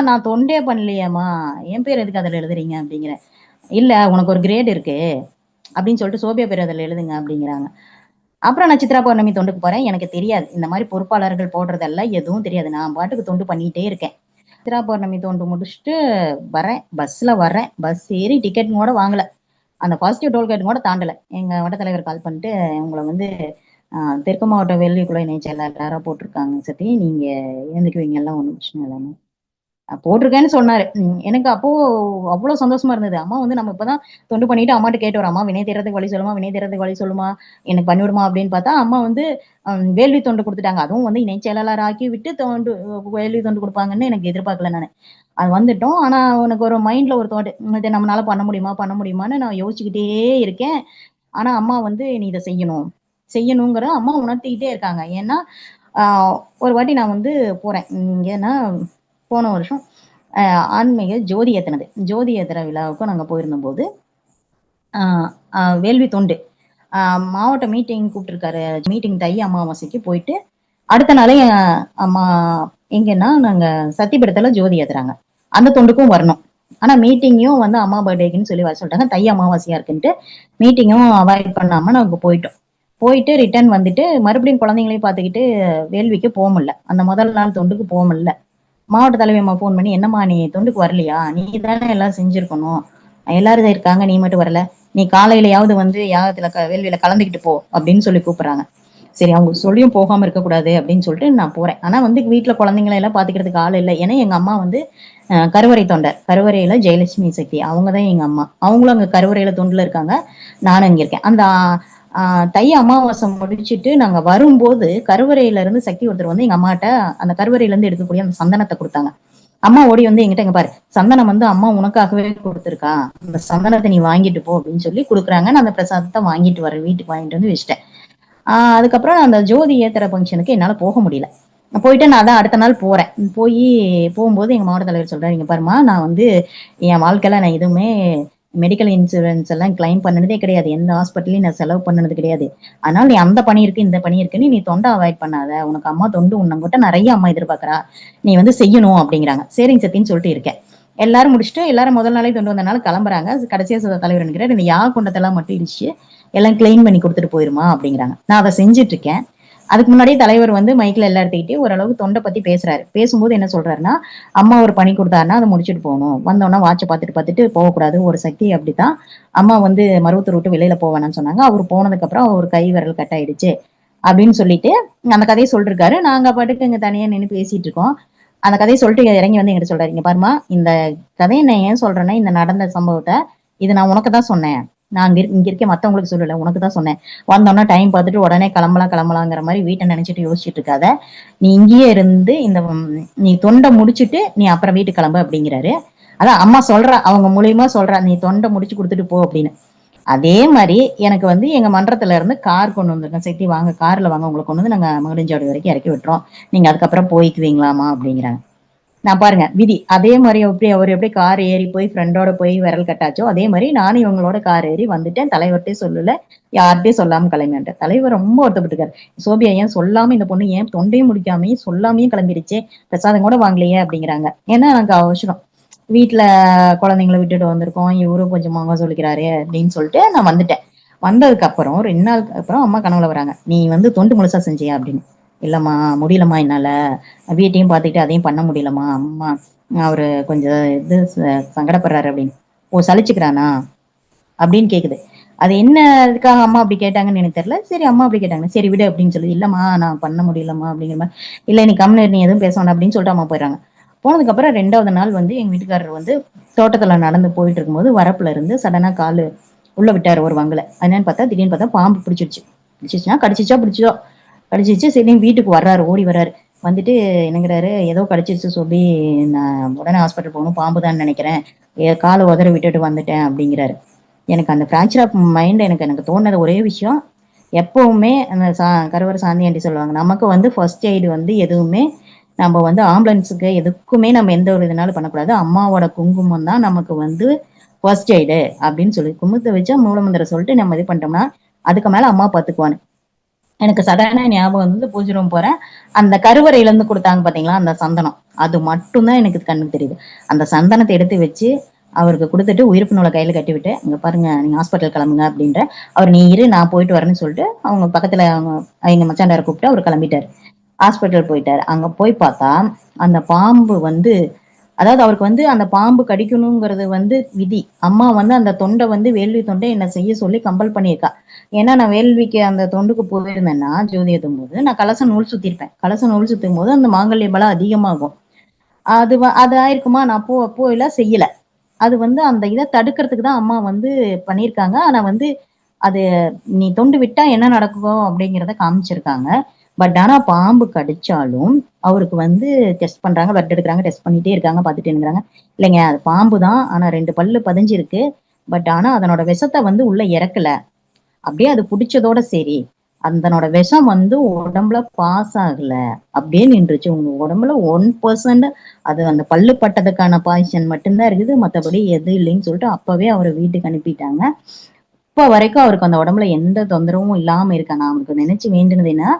நான் தொண்டே பண்ணலையேம்மா, என் பேர் எதுக்கு அதில் எழுதுறீங்க அப்படிங்கிறேன். இல்ல உனக்கு ஒரு கிரேட் இருக்கு அப்படின்னு சொல்லிட்டு சோபியா பேர் அதில் எழுதுங்க அப்படிங்கிறாங்க. அப்புறம் நான் சித்ரா பௌர்ணமி தொண்டுக்கு போறேன். எனக்கு தெரியாது இந்த மாதிரி பொறுப்பாளர்கள் போடுறதெல்லாம் எதுவும் தெரியாது. நான் பாட்டுக்கு தொண்டு பண்ணிட்டே இருக்கேன். சித்ரா பௌர்ணமி தொண்டு முடிச்சுட்டு வரேன், பஸ்ல வர்றேன். பஸ் ஏறி டிக்கெட் கூட வாங்கல, அந்த பாசிட்டிவ் டோல்கேட் கூட தாண்டல. எங்க வட்ட தலைவர் கால் பண்ணிட்டு, உங்களை வந்து தெற்கு மாவட்ட வேள்வி குழு இணை செயலாளராக போட்டிருக்காங்க சத்தி, நீங்க எழுந்துக்குவீங்க எல்லாம், ஒன்றும் பிரச்சனை இல்லாம போட்டிருக்கேன்னு சொன்னாரு. எனக்கு அப்போ அவ்வளவு சந்தோஷமா இருந்தது. அம்மா வந்து நம்ம இப்பதான் தொண்டு பண்ணிட்டு அம்மாட்ட கேட்டு வரோம், அம்மா வினை தீரத்துக்கு வழி சொல்லுமா, வினை தீரத்துக்கு வழி சொல்லுமா, எனக்கு பண்ணிவிடுமா அப்படின்னு பார்த்தா அம்மா வந்து வேள்வி தொண்டு கொடுத்துட்டாங்க. அதுவும் வந்து இணை செயலாளர் ஆக்கி விட்டு தொண்டு வேள்வி தொண்டு கொடுப்பாங்கன்னு எனக்கு எதிர்பார்க்கல நான். அது வந்துட்டோம். ஆனா உனக்கு ஒரு மைண்ட்ல ஒரு தோட்டு, இதை நம்மளால பண்ண முடியுமான்னு நான் யோசிச்சுக்கிட்டே இருக்கேன். ஆனா அம்மா வந்து நீ இதை செய்யணுங்கிற அம்மா உணர்த்திக்கிட்டே இருக்காங்க. ஏன்னா ஒரு வாட்டி நான் வந்து போறேன், ஏன்னா போன வருஷம் ஆன்மீக ஜோதி ஏத்துற விழாவுக்கும் நாங்க போயிருந்த போது வேள்வி தொண்டு மாவட்ட மீட்டிங் கூப்பிட்டுருக்காரு. மீட்டிங் தை அமாவாசைக்கு போயிட்டு அடுத்த நாளே அம்மா எங்கன்னா நாங்க சத்தியபுரத்துல ஜோதி ஏத்துறாங்க, அந்த தொண்டுக்கும் வரணும். ஆனா மீட்டிங்கும் வந்து அம்மா பர்த்டேக்குன்னு சொல்லி வர சொல்லிட்டாங்க. தை அமாவாசையா இருக்குன்ட்டு மீட்டிங்கும் அவாய்ட் பண்ணாம நாங்க போயிட்டு ரிட்டர்ன் வந்துட்டு மறுபடியும் குழந்தைங்களையும் பார்த்துக்கிட்டு வேள்விக்கு போக முடியல. அந்த முதல் நாள் தொண்டுக்கு போக முடியல. மாவட்ட தலைவி அம்மா ஃபோன் பண்ணி, என்னம்மா நீ தொண்டுக்கு வரலையா, நீ தானே எல்லாம் செஞ்சிருக்கணும், எல்லாரும் இருக்காங்க, நீ மட்டும் வரல, நீ காலையிலயாவது வந்து யாகத்துல வேள்வியில கலந்துக்கிட்டு போ அப்படின்னு சொல்லி கூப்பிடுறாங்க. சரி அவங்க சொல்லியும் போகாம இருக்கக்கூடாது அப்படின்னு சொல்லிட்டு நான் போறேன். ஆனா வந்து வீட்டுல குழந்தைங்களை எல்லாம் பாத்துக்கிறதுக்கு ஆள் இல்லை. ஏன்னா எங்க அம்மா வந்து கருவறை தொண்டர், கருவறையில ஜெயலட்சுமி சக்தி அவங்கதான் எங்க அம்மா. அவங்களும் அங்க கருவறையில தொண்டுல இருக்காங்க, நானும் இங்க இருக்கேன். அந்த தை அமாவாசை முடிச்சுட்டு நாங்க வரும்போது கருவறையில இருந்து சக்தி ஒருத்தர் வந்து எங்க அம்மாட்ட அந்த கருவறையில இருந்து எடுக்கக்கூடிய அந்த சந்தனத்தை கொடுத்தாங்க. அம்மா ஓடி வந்து எங்கிட்ட, இங்க பாரு சந்தனம் வந்து அம்மா உனக்காகவே கொடுத்துருக்கா, அந்த சந்தனத்தை நீ வாங்கிட்டு போ அப்படின்னு சொல்லி கொடுக்குறாங்க. நான் அந்த பிரசாதத்தை வாங்கிட்டு வரேன், வீட்டுக்கு வாங்கிட்டு வந்து வச்சுட்டேன். அதுக்கப்புறம் அந்த ஜோதி ஏத்துற ஃபங்க்ஷனுக்கு என்னால போக முடியல. போயிட்டு நான் தான் அடுத்த நாள் போறேன். போகும்போது எங்க மாவட்ட தலைவர் சொல்றாரு, இங்க பாருமா, நான் வந்து என் வாழ்க்கையில நான் எதுவுமே மெடிக்கல் இன்சூரன்ஸ் எல்லாம் கிளைம் பண்ணனதே கிடையாது, எந்த ஹாஸ்பிட்டலையும் நான் செலவு பண்ணது கிடையாது. அதனால நீ அந்த பணி இருக்கு இந்த பணி இருக்குன்னு நீ தொண்டை அவாய்ட் பண்ணாத, உனக்கு அம்மா தொண்டு உன்னங்கிட்ட நிறைய அம்மா எதிர்பார்க்கறா, நீ வந்து செய்யணும் அப்படிங்கிறாங்க. சரிங்க சத்தின்னு சொல்லிட்டு இருக்கேன். எல்லாரும் முடிச்சுட்டு எல்லாரும் முதல் நாளே தொண்டு வந்தனால கிளம்புறாங்க. கடைசியா தலைவர் நினைக்கிறார், இந்த யாக கொண்டதெல்லாம் மட்டும் இடிச்சு எல்லாம் கிளைம் பண்ணி கொடுத்துட்டு போயிருமா அப்படிங்கிறாங்க. நான் அதை செஞ்சுட்டு இருக்கேன். அதுக்கு முன்னாடியே தலைவர் வந்து மைக்ல எல்லாம் எடுத்துக்கிட்டு ஓரளவுக்கு தொண்டை பத்தி பேசுறாரு. பேசும்போது என்ன சொல்றாருன்னா, அம்மா ஒரு பணி கொடுத்தாருன்னா அதை முடிச்சுட்டு போகணும், வந்தோன்னா வாட்சை பார்த்துட்டு போகக்கூடாது, ஒரு சக்தி அப்படித்தான். அம்மா வந்து மருவத்தூர் விட்டு வெளியில போவேன்னு சொன்னாங்க, அவர் போனதுக்கு அப்புறம் அவர் கை விரல் கட் ஆயிடுச்சு அப்படின்னு சொல்லிட்டு அந்த கதையை சொல்லிருக்காரு. நாங்க பாட்டுக்கு இங்க தனியா நின்று பேசிட்டு இருக்கோம். அந்த கதையை சொல்லிட்டு இறங்கி வந்து எங்கிட்ட சொல்றாரு, இங்க பாருமா, இந்த கதையை நான் ஏன் சொல்றேன்னா, இந்த நடந்த சம்பவத்தை இது நான் உனக்கு தான் சொன்னேன், நான் இங்க இருக்க மத்தவங்களுக்கு சொல்லல, உனக்கு தான் சொன்னேன். வந்தோன்னா டைம் பார்த்துட்டு உடனே கிளம்பலாங்கிற மாதிரி வீட்டை நினைச்சிட்டு யோசிச்சுட்டு இருக்காத, நீ இங்கேயே இருந்து நீ தொண்டை முடிச்சுட்டு நீ அப்புறம் வீட்டுக்கு கிளம்பு அப்படிங்கிறாரு. அதான் அம்மா சொல்றா, அவங்க மூலியமா சொல்றா, நீ தொண்டை முடிச்சு கொடுத்துட்டு போ அப்படின்னு. அதே மாதிரி எனக்கு வந்து எங்க மன்றத்துல இருந்து கார் கொண்டு வந்துருக்கேன், சக்தி வாங்க கார்ல வாங்க, உங்களுக்கு கொண்டு வந்து நாங்க மகிழஞ்சாடு வரைக்கும் இறக்கி விட்டுறோம், நீங்க அதுக்கப்புறம் போய்க்குவீங்களாமா அப்படிங்கிறாங்க. நான் பாருங்க விதி, அதே மாதிரி அவர் எப்படி கார் ஏறி போய் ஃப்ரெண்டோட போய் விரல் கட்டாச்சோ அதே மாதிரி நானும் இவங்களோட கார் ஏறி வந்துட்டேன். தலைவர்கிட்டே சொல்லல, யார்கிட்டயும் சொல்லாம கிளம்பிட்டேன். தலைவர் ரொம்ப வருத்தப்பட்டிருக்காரு, சோபியா ஏன் சொல்லாம இந்த பொண்ணு ஏன் தொண்டையும் முடிக்காமையும் சொல்லாமையும் கிளம்பிடுச்சே, பிரசாதம் கூட வாங்கலையே அப்படிங்கிறாங்க. ஏன்னா எனக்கு அவசரம், வீட்டுல குழந்தைங்களை விட்டுட்டு வந்திருக்கோம், இவரும் கொஞ்சம் மகம் சொல்லிக்கிறாரு அப்படின்னு சொல்லிட்டு நான் வந்துட்டேன். வந்ததுக்கு அப்புறம் 2 நாளுக்கு அப்புறம் அம்மா கனவுல வராங்க, நீ வந்து தொண்டு முழுசா செஞ்சியா அப்படின்னு. இல்லம்மா முடியலம்மா, என்னால வீட்டையும் பார்த்துக்கிட்டு அதையும் பண்ண முடியலம்மா, அம்மா அவரு கொஞ்சம் இது சங்கடப்படுறாரு அப்படின்னு. ஓ சலிச்சுக்கிறானா அப்படின்னு கேக்குது. அது என்ன இதுக்காக அம்மா அப்படி கேட்டாங்கன்னு எனக்கு தெரியல. சரி அம்மா அப்படி கேட்டாங்க, சரி விடு அப்படின்னு சொல்லி, இல்லம்மா நான் பண்ண முடியலம்மா அப்படிங்கிற மாதிரி, இல்ல நீ கம்முனு நீ எதுவும் பேச வேண்டாம் அப்படின்னு சொல்லிட்டு அம்மா போயிடுறாங்க. போனதுக்கு அப்புறம் 2வது நாள் வந்து எங்க வீட்டுக்காரர் வந்து தோட்டத்துல நடந்து போயிட்டு இருக்கும்போது வரப்புல இருந்து சடனா காலு உள்ள விட்டாரு ஒரு வங்குல. என்னன்னு பார்த்தா திடீர்னு பார்த்தா பாம்பு பிடிச்சிருச்சுன்னா கடிச்சிச்சோ பிடிச்சதோ கடிச்சிச்சு. சரி வீட்டுக்கு வர்றாரு, ஓடி வர்றாரு. வந்துட்டு என்னங்கிறாரு, ஏதோ கடிச்சிருச்சு சொல்லி நான் உடனே ஹாஸ்பிட்டல் போகணும், பாம்பு தான் நினைக்கிறேன், காலை உதற விட்டுட்டு வந்துட்டேன் அப்படிங்கிறாரு. எனக்கு அந்த ஃப்ராக்சர் ஆஃப் மைண்ட் எனக்கு தோணுனது ஒரே விஷயம், எப்பவுமே அந்த கருவறை சாந்தி ஆண்டி சொல்லுவாங்க, நமக்கு வந்து ஃபர்ஸ்ட் எய்டு வந்து எதுவுமே நம்ம வந்து ஆம்புலன்ஸுக்கு எதுக்குமே நம்ம எந்த ஒரு இதனாலும் பண்ணக்கூடாது. அம்மாவோட குங்குமம் தான் நமக்கு வந்து ஃபர்ஸ்ட் எய்டு அப்படின்னு சொல்லி குங்குமத்தை வச்சா மூலமந்திரம் சொல்லிட்டு நம்ம இது பண்ணிட்டோம்னா அதுக்கு மேல அம்மா பார்த்துக்குவான்னு. எனக்கு சடனா ஞாபகம் வந்து பூஜை ரூம் போறேன். அந்த கருவறையில இருந்து கொடுத்தாங்க பாத்தீங்களா அந்த சந்தனம், அது மட்டும்தான் எனக்கு கண்ணுக்கு தெரியுது. அந்த சந்தனத்தை எடுத்து வச்சு அவருக்கு கொடுத்துட்டு உயிர்ப்பு நூலை கையில கட்டி விட்டு, இங்க பாருங்க நீங்க ஹாஸ்பிட்டல் கிளம்புங்க அப்படின்ற. அவர் நீ இரு நான் போயிட்டு வரேன்னு சொல்லிட்டு அவங்க பக்கத்துல அவங்க மச்சாண்டாரை கூப்பிட்டு அவர் கிளம்பிட்டாரு. ஹாஸ்பிட்டல் போயிட்டாரு. அங்க போய் பார்த்தா அந்த பாம்பு வந்து, அதாவது அவருக்கு வந்து அந்த பாம்பு கடிக்கணுங்கிறது வந்து விதி. அம்மா வந்து அந்த தொண்டை வந்து வேள்வி தொண்டை என்ன செய்ய சொல்லி கம்பல் பண்ணியிருக்கா. ஏன்னா நான் வேள்விக்கு அந்த தொண்டுக்கு போயிருந்தேன்னா ஜோதி ஏத்தும் போது நான் கலசம் நூல் சுத்திருப்பேன். கலசம் நூல் சுத்தும் போது அந்த மாங்கல்ய பலம் அதிகமாகும். அது ஆயிருக்குமா, நான் போயில செய்யல. அது வந்து அந்த இதை தடுக்கிறதுக்கு தான் அம்மா வந்து பண்ணியிருக்காங்க. ஆனா வந்து அது நீ தொண்டு விட்டா என்ன நடக்கும் அப்படிங்கிறத காமிச்சிருக்காங்க. பட் ஆனா பாம்பு கடிச்சாலும் அவருக்கு வந்து டெஸ்ட் பண்றாங்க, பிளட் எடுக்கிறாங்க, டெஸ்ட் பண்ணிட்டே இருக்காங்க, பார்த்துட்டே இருக்கிறாங்க. இல்லைங்க அது பாம்பு தான், ஆனா 2 பல்லு பதிஞ்சிருக்கு. பட் ஆனா அதனோட விஷத்தை வந்து உள்ள இறக்கல, அப்படியே அது பிடிச்சதோட சரி, அதனோட விஷம் வந்து உடம்புல பாஸ் ஆகல, அப்படியே நின்றுச்சு. உங்க உடம்புல 1% அது அந்த பல்லு பட்டதுக்கான பாய்ச்சன் மட்டும்தான் இருக்குது, மற்றபடி எது இல்லைன்னு சொல்லிட்டு அப்பவே அவரை வீட்டுக்கு அனுப்பிட்டாங்க. இப்ப வரைக்கும் அவருக்கு அந்த உடம்புல எந்த தொந்தரவும் இல்லாம இருக்கா. நான் அவனுக்கு நினைச்சு வேண்டுனதுன்னா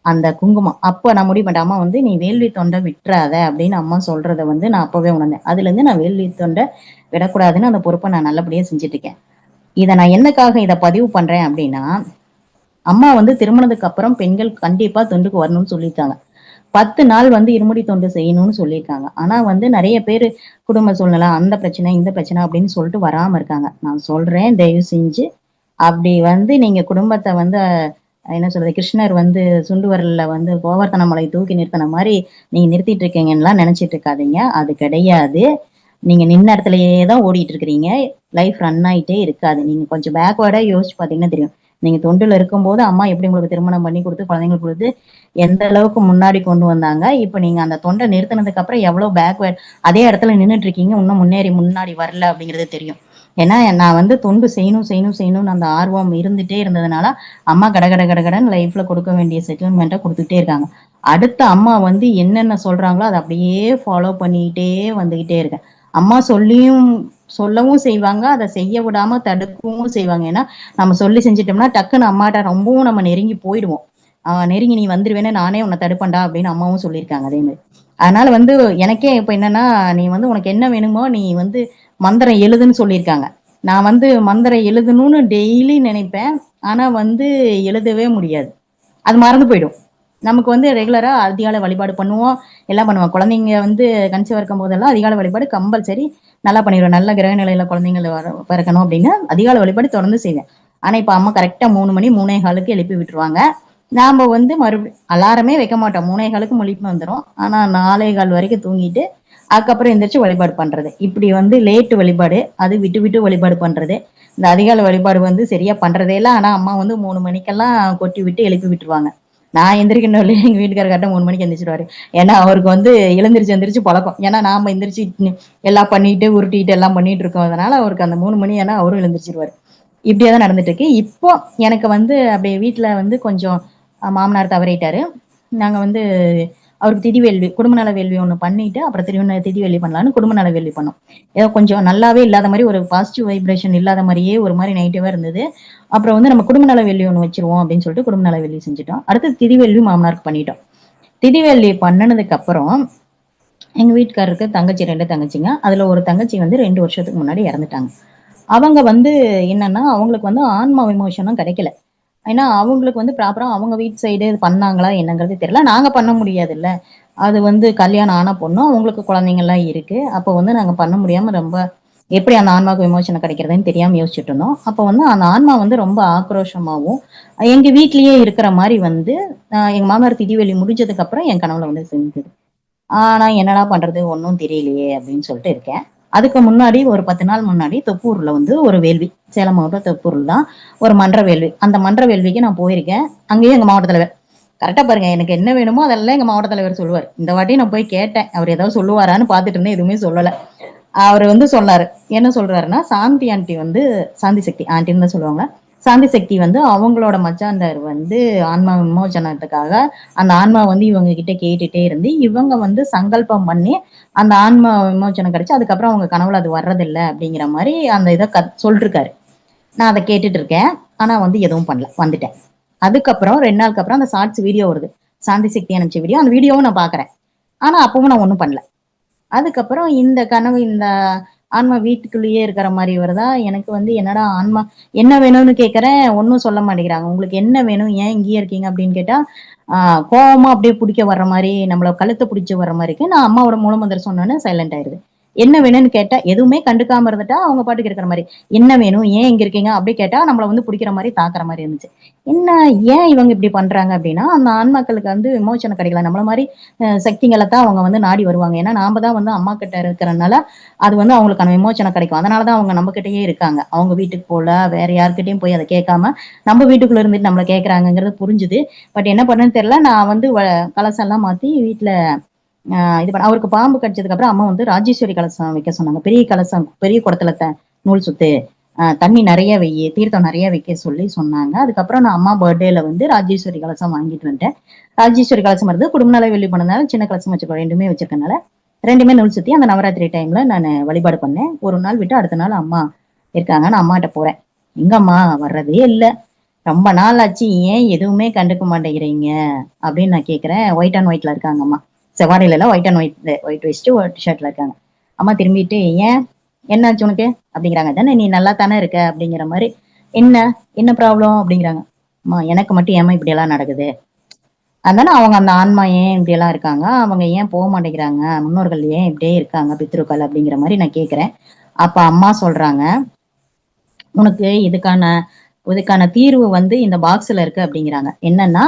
அந்த குங்குமம். அப்ப நான் முடிவு பண்ணிட்டேன், அம்மா வந்து நீ வேள்வி தொண்டை விட்டுறாத அப்படின்னு அம்மா சொல்றத வந்து நான் அப்பவே உணர்ந்தேன். அதுல இருந்து நான் வேள்வி தொண்டை விடக்கூடாதுன்னு அந்த பொறுப்பை நான் நல்லபடியா செஞ்சுட்டு இருக்கேன். இதை நான் என்னக்காக இதை பதிவு பண்றேன் அப்படின்னா, அம்மா வந்து திருமணத்துக்கு அப்புறம் பெண்கள் கண்டிப்பா தொண்டுக்கு வரணும்னு சொல்லியிருக்காங்க. 10 நாள் வந்து இருமுடி தொண்டு செய்யணும்னு சொல்லியிருக்காங்க. ஆனா வந்து நிறைய பேர் குடும்ப சூழ்நிலை, அந்த பிரச்சனை இந்த பிரச்சனை அப்படின்னு சொல்லிட்டு வராம இருக்காங்க. நான் சொல்றேன், தயவு செஞ்சு அப்படி வந்து நீங்க குடும்பத்தை வந்து என்ன சொல்றது, கிருஷ்ணர் வந்து சுண்டு வரல வந்து கோவர்த்தன மலை தூக்கி நிறுத்தின மாதிரி நீங்க நிறுத்திட்டு இருக்கீங்கன்னுலாம் நினைச்சிட்டு இருக்காதீங்க. அது கிடையாது. நீங்க நின்ன இடத்துலயே தான் ஓடிட்டு இருக்கிறீங்க. லைஃப் ரன் ஆயிட்டே இருக்காது. நீங்க கொஞ்சம் பேக்வேர்டா யோசிச்சு பாத்தீங்கன்னா தெரியும். நீங்க தொண்டுல இருக்கும்போது அம்மா எப்படி உங்களுக்கு திருமணம் பண்ணி கொடுத்து குழந்தைங்களுக்கு கொடுத்து எந்த அளவுக்கு முன்னாடி கொண்டு வந்தாங்க. இப்ப நீங்க அந்த தொண்டை நிறுத்தினதுக்கு அப்புறம் எவ்வளவு பேக்வேர்ட் அதே இடத்துல நின்றுட்டு இருக்கீங்க, இன்னும் முன்னாடி வரல அப்படிங்கிறது தெரியும். ஏன்னா நான் வந்து தொண்டு செய்யணும்னு அந்த ஆர்வம் இருந்துட்டே இருந்ததுனால அம்மா கடகடன்னு லைஃப்ல கொடுக்க வேண்டிய செட்டில்மெண்ட்டை கொடுத்துட்டே இருக்காங்க. அடுத்த அம்மா வந்து என்னென்ன சொல்றாங்களோ அதை அப்படியே ஃபாலோ பண்ணிக்கிட்டே வந்துகிட்டே இருக்கேன். அம்மா சொல்லவும் செய்வாங்க, அதை செய்ய விடாம தடுக்கவும் செய்வாங்க. ஏன்னா நம்ம சொல்லி செஞ்சிட்டோம்னா டக்குன்னு அம்மாட்ட ரொம்பவும் நம்ம நெருங்கி போயிடுவோம். நெருங்கி நீ வந்துருவேன்னு நானே உன்னை தடுப்பண்டா அப்படின்னு அம்மாவும் சொல்லியிருக்காங்க அதே மாதிரி. அதனால வந்து எனக்கே இப்ப என்னன்னா, நீ வந்து உனக்கு என்ன வேணுமோ நீ வந்து மந்திரம் எழுதுன்னு சொல்லியிருக்காங்க. நான் வந்து மந்திரம் எழுதணும்னு டெய்லி நினைப்பேன். ஆனா வந்து எழுதவே முடியாது. அது மறந்து போயிடும். நமக்கு வந்து ரெகுலரா அதிகாலை வழிபாடு பண்ணுவோம், எல்லாம் பண்ணுவோம். குழந்தைங்க வந்து கன்சீவா இருக்கும் போதெல்லாம் அதிகாலை வழிபாடு கம்பல்சரி நல்லா பண்ணிடுவோம். நல்ல கிரக நிலையில குழந்தைங்களை பிறக்கணும் அப்படின்னு அதிகாலை வழிபாடு தொடர்ந்து செய்வேன். ஆனா இப்ப அம்மா கரெக்டா 3 மணி 3:15 எழுப்பி விட்டுருவாங்க. நாம வந்து மறுபடியும் அலாரமே வைக்க மாட்டோம். 3:15 முழிப்பு வந்துடும். ஆனா 4:15 வரைக்கும் தூங்கிட்டு அதுக்கப்புறம் எந்திரிச்சு வழிபாடு பண்றது. இப்படி வந்து லேட்டு வழிபாடு, அது விட்டு விட்டு வழிபாடு பண்றது. இந்த அதிகாலை வழிபாடு வந்து சரியா பண்றதே இல்லை. ஆனா அம்மா வந்து 3 மணிக்கெல்லாம் கொட்டி விட்டு எழுப்பி விட்டுருவாங்க. நான் எந்திரிக்கணும் இல்லையா, எங்க வீட்டுக்காரர் கரெக்டா 3 மணிக்கு எந்திரிச்சிருவாரு. ஏன்னா அவருக்கு வந்து எந்திரிச்சு பழக்கம். ஏன்னா நாம எந்திரிச்சு எல்லாம் பண்ணிட்டு உருட்டிட்டு எல்லாம் பண்ணிட்டு இருக்கோம். அதனால அவருக்கு அந்த 3 மணி ஏன்னா அவரும் எழுந்திரிச்சிருவாரு. இப்படியேதான் நடந்துட்டு இருக்கு. இப்போ எனக்கு வந்து அப்படியே வீட்டுல வந்து கொஞ்சம் மாமனார் தவறிட்டாரு. நாங்க வந்து அவருக்கு திதி வேள்வி, குடும்ப நல வேள்வி ஒண்ணு பண்ணிட்டு அப்புறம் திதி வேள்வி பண்ணலான்னு குடும்ப நல வேள்வி பண்ணோம். ஏதோ கொஞ்சம் நல்லாவே இல்லாத மாதிரி, ஒரு பாசிட்டிவ் வைப்ரேஷன் இல்லாத மாதிரியே ஒரு மாதிரி நெகட்டிவா இருந்தது. அப்புறம் வந்து நம்ம குடும்ப நல வேள்வி ஒண்ணு வச்சிருவோம் அப்படின்னு சொல்லிட்டு குடும்ப நல வேள்வி செஞ்சுட்டோம். அடுத்து திதி வேள்வி மாமனாருக்கு பண்ணிட்டோம். திதி வேள்வி பண்ணினதுக்கு அப்புறம் எங்க வீட்டுக்காரருக்கு தங்கச்சி 2 தங்கச்சிங்க. அதுல ஒரு தங்கச்சி வந்து 2 வருஷத்துக்கு முன்னாடி இறந்துட்டாங்க. அவங்க வந்து என்னன்னா அவங்களுக்கு வந்து ஆன்மா விமோசனம் கிடைக்கல. ஏன்னா அவங்களுக்கு வந்து ப்ராப்பரா அவங்க வீட்டு சைடு பண்ணாங்களா என்னங்கிறது தெரியல. நாங்க பண்ண முடியாதுல்ல. அது வந்து கல்யாணம் ஆன பொண்ணும் அவங்களுக்கு குழந்தைங்கள்லாம் இருக்கு. அப்போ வந்து நாங்க பண்ண முடியாம ரொம்ப எப்படி அந்த ஆன்மாவுக்கு விமோசனம் கிடைக்கிறதுன்னு தெரியாம யோசிச்சுட்டு இருந்தோம். அப்போ வந்து அந்த ஆன்மா வந்து ரொம்ப ஆக்ரோஷமாவும் எங்க வீட்லயே இருக்கிற மாதிரி வந்து எங்க மாமனார் திதிவெளி முடிஞ்சதுக்கு அப்புறம் என் கனவுல வந்து செஞ்சது. ஆனா என்னடா பண்றது ஒன்னும் தெரியலையே அப்படின்னு சொல்லிட்டு இருக்கேன். அதுக்கு முன்னாடி ஒரு 10 நாள் முன்னாடி தொப்பூர்ல வந்து ஒரு வேள்வி, சேலம் மாவட்டம் தொப்பூர்ல தான் ஒரு மன்ற வேள்வி. அந்த மன்ற வேள்விக்கு நான் போயிருக்கேன். அங்கேயும் எங்க மாவட்ட தலைவர் கரெக்டா பாருங்க, எனக்கு என்ன வேணுமோ அதெல்லாம் எங்க மாவட்ட தலைவர் சொல்லுவார். இந்த வாட்டி நான் போய் கேட்டேன், அவர் ஏதாவது சொல்லுவாரான்னு பார்த்துட்டு இருந்தேன், எதுவுமே சொல்லல. அவர் வந்து சொன்னாரு, என்ன சொல்றாருன்னா, சாந்தி ஆண்டி வந்து சாந்தி சக்தி ஆண்டின்னு தான் சொல்லுவாங்க. சாந்தி சக்தி வந்து அவங்களோட மச்சாண்டார் வந்து ஆன்மா விமோசனத்துக்காக அந்த ஆன்மா வந்து இவங்க கிட்ட கேட்டுட்டே இருந்து இவங்க வந்து சங்கல்பம் பண்ணி அந்த ஆன்மா விமோசனம் கிடைச்சு அதுக்கப்புறம் அவங்க கனவுல அது வர்றதில்லை அப்படிங்கிற மாதிரி அந்த இதை சொல்லிருக்காரு. நான் அதை கேட்டுட்டு இருக்கேன். ஆனா வந்து எதுவும் பண்ணல, வந்துட்டேன். அதுக்கப்புறம் 2 நாளுக்கு அப்புறம் அந்த ஷார்ட்ஸ் வீடியோ வருது, சாந்தி சக்தி அனுப்பிச்ச வீடியோ. அந்த வீடியோவும் நான் பாக்குறேன். ஆனா அப்பவும் நான் ஒண்ணும் பண்ணல. அதுக்கப்புறம் இந்த கனவு, இந்த ஆன்மா வீட்டுக்குள்ளேயே இருக்கிற மாதிரி வருதா. எனக்கு வந்து என்னடா ஆன்மா என்ன வேணும்னு கேட்கறேன், ஒன்னும் சொல்ல மாட்டேங்கிறாங்க. உங்களுக்கு என்ன வேணும், ஏன் இங்கேயே இருக்கீங்க அப்படின்னு கேட்டா கோவமா அப்படியே பிடிக்க வர்ற மாதிரி, நம்மள கழுத்தை பிடிச்சி வர்ற மாதிரி இருக்கு. நான் அம்மாவோட மூலமந்திரம் சொன்னோன்னே சைலண்ட் ஆயிருது. என்ன வேணும்னு கேட்டா எதுவுமே கண்டுக்காம இருந்துட்டா அவங்க பாட்டுக்கு இருக்கிற மாதிரி. என்ன வேணும், ஏன் இங்க இருக்கீங்க அப்படி கேட்டா நம்மள வந்து பிடிக்கிற மாதிரி தாக்குற மாதிரி இருந்துச்சு. என்ன, ஏன் இவங்க இப்படி பண்றாங்க அப்படின்னா, அந்த ஆன்மாக்களுக்கு வந்து விமோசனம் கிடைக்கல. நம்மள மாதிரி சக்திகளை தான் அவங்க வந்து நாடி வருவாங்க. ஏன்னா நாம தான் வந்து அம்மா கிட்ட இருக்கிறனால அது வந்து அவங்களுக்கான விமோசனம் கிடைக்கும். அதனாலதான் அவங்க நம்ம கிட்டயே இருக்காங்க. அவங்க வீட்டுக்கு போல வேற யாருக்கிட்டையும் போய் அதை கேட்காம நம்ம வீட்டுக்குள்ள இருந்துட்டு நம்மள கேட்கறாங்கிறது புரிஞ்சுது. பட் என்ன பண்ணன்னு தெரியல. நான் வந்து கலசம் எல்லாம் மாத்தி வீட்டுல இது பண்ண, அவருக்கு பாம்பு கடிச்சதுக்கு அப்புறம் அம்மா வந்து ராஜேஸ்வரி கலசம் வைக்க சொன்னாங்க. பெரிய கலசம், பெரிய குடத்துல நூல் சுத்து, தண்ணி நிறைய வெய்ய, தீர்த்தம் நிறைய வைக்க சொல்லி சொன்னாங்க. அதுக்கப்புறம் நான் அம்மா பர்த்டேல வந்து ராஜேஸ்வரி கலசம் வாங்கிட்டு வந்துட்டேன். ராஜேஸ்வரி கலசம் வருது, குடும்ப நல வெள்ளி பண்ணதுனால சின்ன கலசம் வச்சுக்கோ, ரெண்டுமே வச்சிருக்கனால ரெண்டுமே நூல் சுத்தி அந்த நவராத்திரி டைம்ல நான் வழிபாடு பண்ணேன். ஒரு நாள் விட்டு அடுத்த நாள் அம்மா இருக்காங்க. நான் அம்மாட்ட போறேன். எங்கம்மா வர்றதே இல்லை, ரொம்ப நாள் ஆச்சு, ஏன் எதுவுமே கண்டுக்க மாட்டேங்கிறீங்க அப்படின்னு நான் கேட்கிறேன். ஒயிட் அண்ட் ஒயிட்ல இருக்காங்க அம்மா. செவ்வாடையில ஒயிட் அண்ட் ஒயிட் வச்சுட்டு ஒயிட் ஷர்ட்ல இருக்காங்க. அம்மா திரும்பிட்டு, ஏன் என்னாச்சு உனக்கு அப்படிங்கிறாங்க. தானே நீ நல்லா தானே இருக்க அப்படிங்கிற மாதிரி. என்ன என்ன ப்ராப்ளம் அப்படிங்கிறாங்க. அம்மா எனக்கு மட்டும் ஏமா இப்படி எல்லாம் நடக்குது, அதனால அவங்க அந்த ஆன்மா ஏன் இப்படி எல்லாம் இருக்காங்க, அவங்க ஏன் போக மாட்டேங்கிறாங்க, முன்னோர்கள் ஏன் இப்படியே இருக்காங்க பித்ருக்கள் அப்படிங்கிற மாதிரி நான் கேட்கிறேன். அப்ப அம்மா சொல்றாங்க, உனக்கு இதுக்கான தீர்வு வந்து இந்த பாக்ஸ்ல இருக்கு அப்படிங்கிறாங்க. என்னன்னா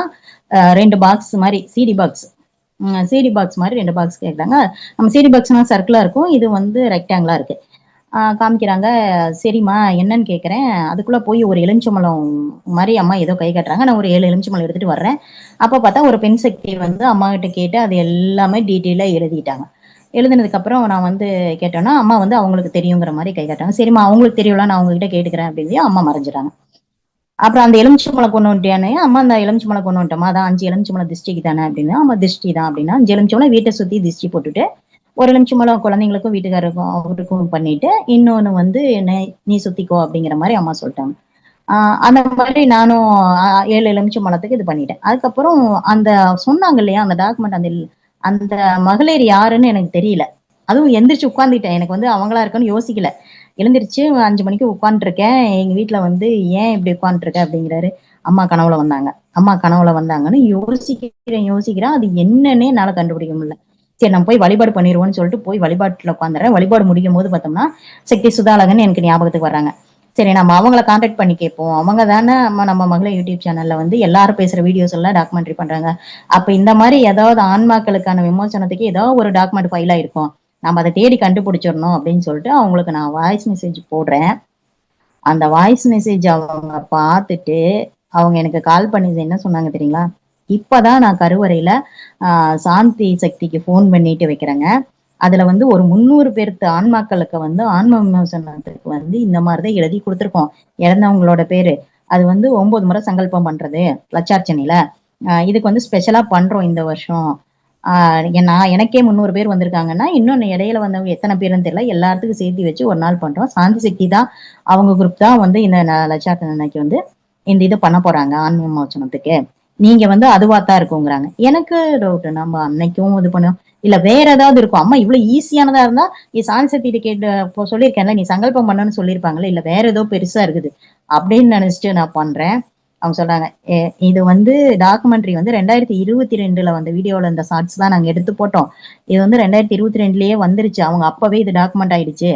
2 பாக்ஸ் மாதிரி சிடி பாக்ஸ், சிடி பாக்ஸ் மாதிரி 2 பாக்ஸ் கேட்குறாங்க. நம்ம சிடி பாக்ஸ்னா சர்க்கிளா இருக்கும், இது வந்து ரெக்டாங்கிளா இருக்கு. காமிக்கிறாங்க. சரிம்மா என்னன்னு கேட்குறேன். அதுக்குள்ள போய் ஒரு எலுமிச்சம்பழம் மாதிரி அம்மா ஏதோ கை காட்டுறாங்க. நான் ஒரு 7 எலுமிச்சம்பழம் எடுத்துட்டு வர்றேன். அப்ப பார்த்தா ஒரு பெண் சக்தி வந்து அம்மா கிட்ட கேட்டு அது எல்லாமே டீட்டெயிலா எழுதிட்டாங்க. எழுதினதுக்கு அப்புறம் நான் வந்து கேட்டோன்னா அம்மா வந்து அவங்களுக்கு தெரியுங்கிற மாதிரி கை காட்டுறாங்க. சரிம்மா அவங்களுக்கு தெரியல, நான் அவங்க கிட்ட கேட்டுக்கிறேன் அப்படின்னு அம்மா மறைஞ்சிட்டாங்க. அப்புறம் அந்த எலுமிச்சம்பழம் கொண்டு வந்துட்டியானே, அம்மா அந்த எலுமிச்சம்பழம் கொண்டு வந்துட்டோமா, அதான் 5 எலுமிச்சம்பழம் திருஷ்டிக்கு தானே அப்படின்னு. ஆமா திருஷ்டி தான் அப்படின்னா, 5 எலுமிச்சம்பழம் வீட்டை சுத்தி திருஷ்டி போட்டுட்டு, ஒரு எலுமிச்சம்பழம் குழந்தைங்களுக்கும் வீட்டுக்காரருக்கும் அவருக்கும் பண்ணிட்டு, இன்னொன்னு வந்து நீ சுத்திக்கோ அப்படிங்கிற மாதிரி அம்மா சொல்லிட்டாங்க. அந்த மாதிரி நானும் 7 எலுமிச்சம்பழத்துக்கு இது பண்ணிட்டேன். அதுக்கப்புறம் அந்த சொன்னாங்க இல்லையா அந்த டாக்குமெண்ட், அந்த அந்த மகளிர் யாருன்னு எனக்கு தெரியல. அதுவும் எந்திரிச்சு உட்கார்ந்துட்டேன். எனக்கு வந்து அவங்களா இருக்குன்னு யோசிக்கல. எழுந்திருச்சு 5 மணிக்கு உட்காந்துருக்கேன். எங்க வீட்டுல வந்து ஏன் இப்படி உட்காந்துருக்க அப்படிங்கிறாரு. அம்மா கனவுல வந்தாங்க, அம்மா கனவுல வந்தாங்கன்னு யோசிக்கிறேன். அது என்னன்னே என்னால கண்டுபிடிக்க முடியல. சரி நம்ம போய் வழிபாடு பண்ணிடுவோம்னு சொல்லிட்டு போய் வழிபாட்டுல உட்காந்துறேன். வழிபாடு முடிக்கும் போது பார்த்தோம்னா சக்தி சுதாலகன் எனக்கு ஞாபகத்துக்கு வர்றாங்க. சரி நம்ம அவங்கள கான்டாக்ட் பண்ணி கேட்போம். அவங்க தானே நம்ம மகளிர் யூடியூப் சேனல்ல வந்து எல்லாரும் பேசுற வீடியோஸ் எல்லாம் டாக்குமெண்ட்ரி பண்றாங்க. அப்ப இந்த மாதிரி ஏதாவது ஆன்மாக்களுக்கான விமோசனத்துக்கு ஏதாவது ஒரு டாக்குமெண்ட் ஃபைலா இருக்கும், நம்ம அதை தேடி கண்டுபிடிச்சிடணும் அப்படின்னு சொல்லிட்டு அவங்களுக்கு நான் வாய்ஸ் மெசேஜ் போடுறேன். அந்த வாய்ஸ் மெசேஜ் அவங்க பார்த்துட்டு அவங்க எனக்கு கால் பண்ணி என்ன சொன்னாங்க தெரியுங்களா? இப்பதான் நான் கருவறையில சாந்தி சக்திக்கு போன் பண்ணிட்டு வைக்கிறேங்க. அதுல வந்து ஒரு 300 பேருக்கு ஆன்மாக்களுக்கு வந்து ஆன்ம விமோசனத்துக்கு வந்து இந்த மாதிரிதான் எழுதி கொடுத்துருக்கோம், இறந்தவங்களோட பேரு. அது வந்து 9 முறை சங்கல்பம் பண்றது லட்சார்ச்சனையில. இதுக்கு வந்து ஸ்பெஷலா பண்றோம் இந்த வருஷம். நான் எனக்கே 300 பேர் வந்திருக்காங்கன்னா இன்னொன்னு இடையில வந்தவங்க எத்தனை பேருன்னு தெரியல, எல்லாத்துக்கும் சேர்த்து வச்சு ஒரு நாள் பண்றோம். சாந்தி சக்தி தான் அவங்க குரூப் தான் வந்து இந்த லட்சார்ச்சனைக்கு வந்து இந்த இது பண்ண போறாங்க ஆன்ம விமோசனத்துக்கு. நீங்க வந்து அதுவாத்தான் இருக்குங்கிறாங்க. எனக்கு டவுட், நம்ம அன்னைக்கும் இது பண்ணோம் இல்ல வேற ஏதாவது இருக்கும். அம்மா இவ்வளவு ஈஸியானதா இருந்தா நீ சாந்தி சக்திட்டு கேட்டு சொல்லியிருக்கேன்ல, நீ சங்கல்பம் பண்ணணும்னு சொல்லியிருப்பாங்களே, இல்ல வேற ஏதோ பெருசா இருக்குது அப்படின்னு நினைச்சிட்டு நான் பண்றேன். அவங்க சொல்றாங்க, இது வந்து டாக்குமெண்ட்ரி வந்து 2022 வந்த வீடியோல இந்த ஷார்ட்ஸ் தான் நாங்க எடுத்து போட்டோம். இது வந்து 2022லயே வந்துருச்சு, அவங்க அப்பவே இது டாக்குமெண்ட் ஆயிடுச்சு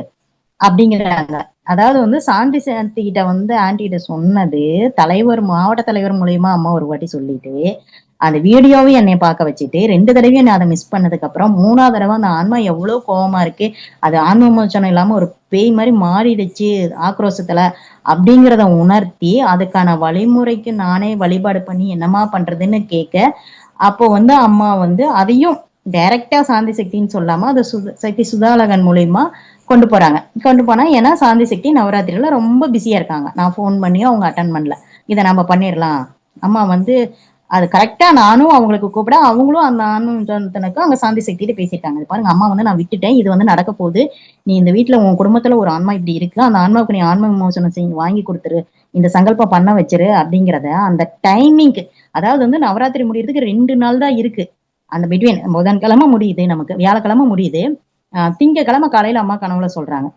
அப்படிங்கிறாங்க. அதாவது வந்து சாந்தி கிட்ட வந்து ஆன்டி கிட்ட சொன்னது மாவட்ட தலைவர் மூலியமா அம்மா ஒரு வாட்டி சொல்லிட்டு, அந்த வீடியோவையும் என்னை பார்க்க வச்சுட்டு 2 தடவையும் நான் அதை மிஸ் பண்ணதுக்கு அப்புறம் 3வது தடவை அந்த ஆன்மா எவ்வளவு கோவமா இருக்கு, அது ஆன்ம விமோசனம் இல்லாம ஒரு பேய் மாதிரி மாறிடுச்சு ஆக்ரோஷத்துல அப்படிங்கிறத உணர்த்தி அதுக்கான வழிமுறைக்கு நானே வழிபாடு பண்ணி என்னமா பண்றதுன்னு கேட்க, அப்போ வந்து அம்மா வந்து அதையும் டைரக்டா சாந்தி சக்தின்னு சொல்லாம அது சக்தி சுதாலகன் மூலியமா கொண்டு போறாங்க. கொண்டு போனா ஏன்னா சாந்தி சக்தி நவராத்திரியில ரொம்ப பிஸியா இருக்காங்க. நான் ஃபோன் பண்ணியும் அவங்க அட்டன் பண்ணல. இதை நம்ம பண்ணிடலாம். அம்மா வந்து அது கரெக்டா நானும் அவங்களுக்கு கூப்பிட அவங்களும் அந்த ஆன்மீகத்தினருக்கு அங்க சாந்தி சக்தியிட்ட பேசியிருக்காங்க. இது பாருங்க அம்மா வந்து நான் விட்டுட்டேன், இது வந்து நடக்க போகுது, நீ இந்த வீட்டுல உன் குடும்பத்துல ஒரு ஆன்மா இப்படி இருக்கு, அந்த ஆன்மாவுக்கு நீ ஆன்ம விமோசனம் செய்ய வாங்கி கொடுத்துரு, இந்த சங்கல்பம் பண்ண வச்சிரு அப்படிங்கிறத அந்த டைமிங்க்கு, அதாவது வந்து நவராத்திரி முடியறதுக்கு 2 நாள் தான் இருக்கு. அந்த பிட்வீன் புதன்கிழமை முடியுது, நமக்கு வியாழக்கிழமை முடியுது, திங்கக்கிழமை காலையில அம்மா கனவுல சொல்றாங்க.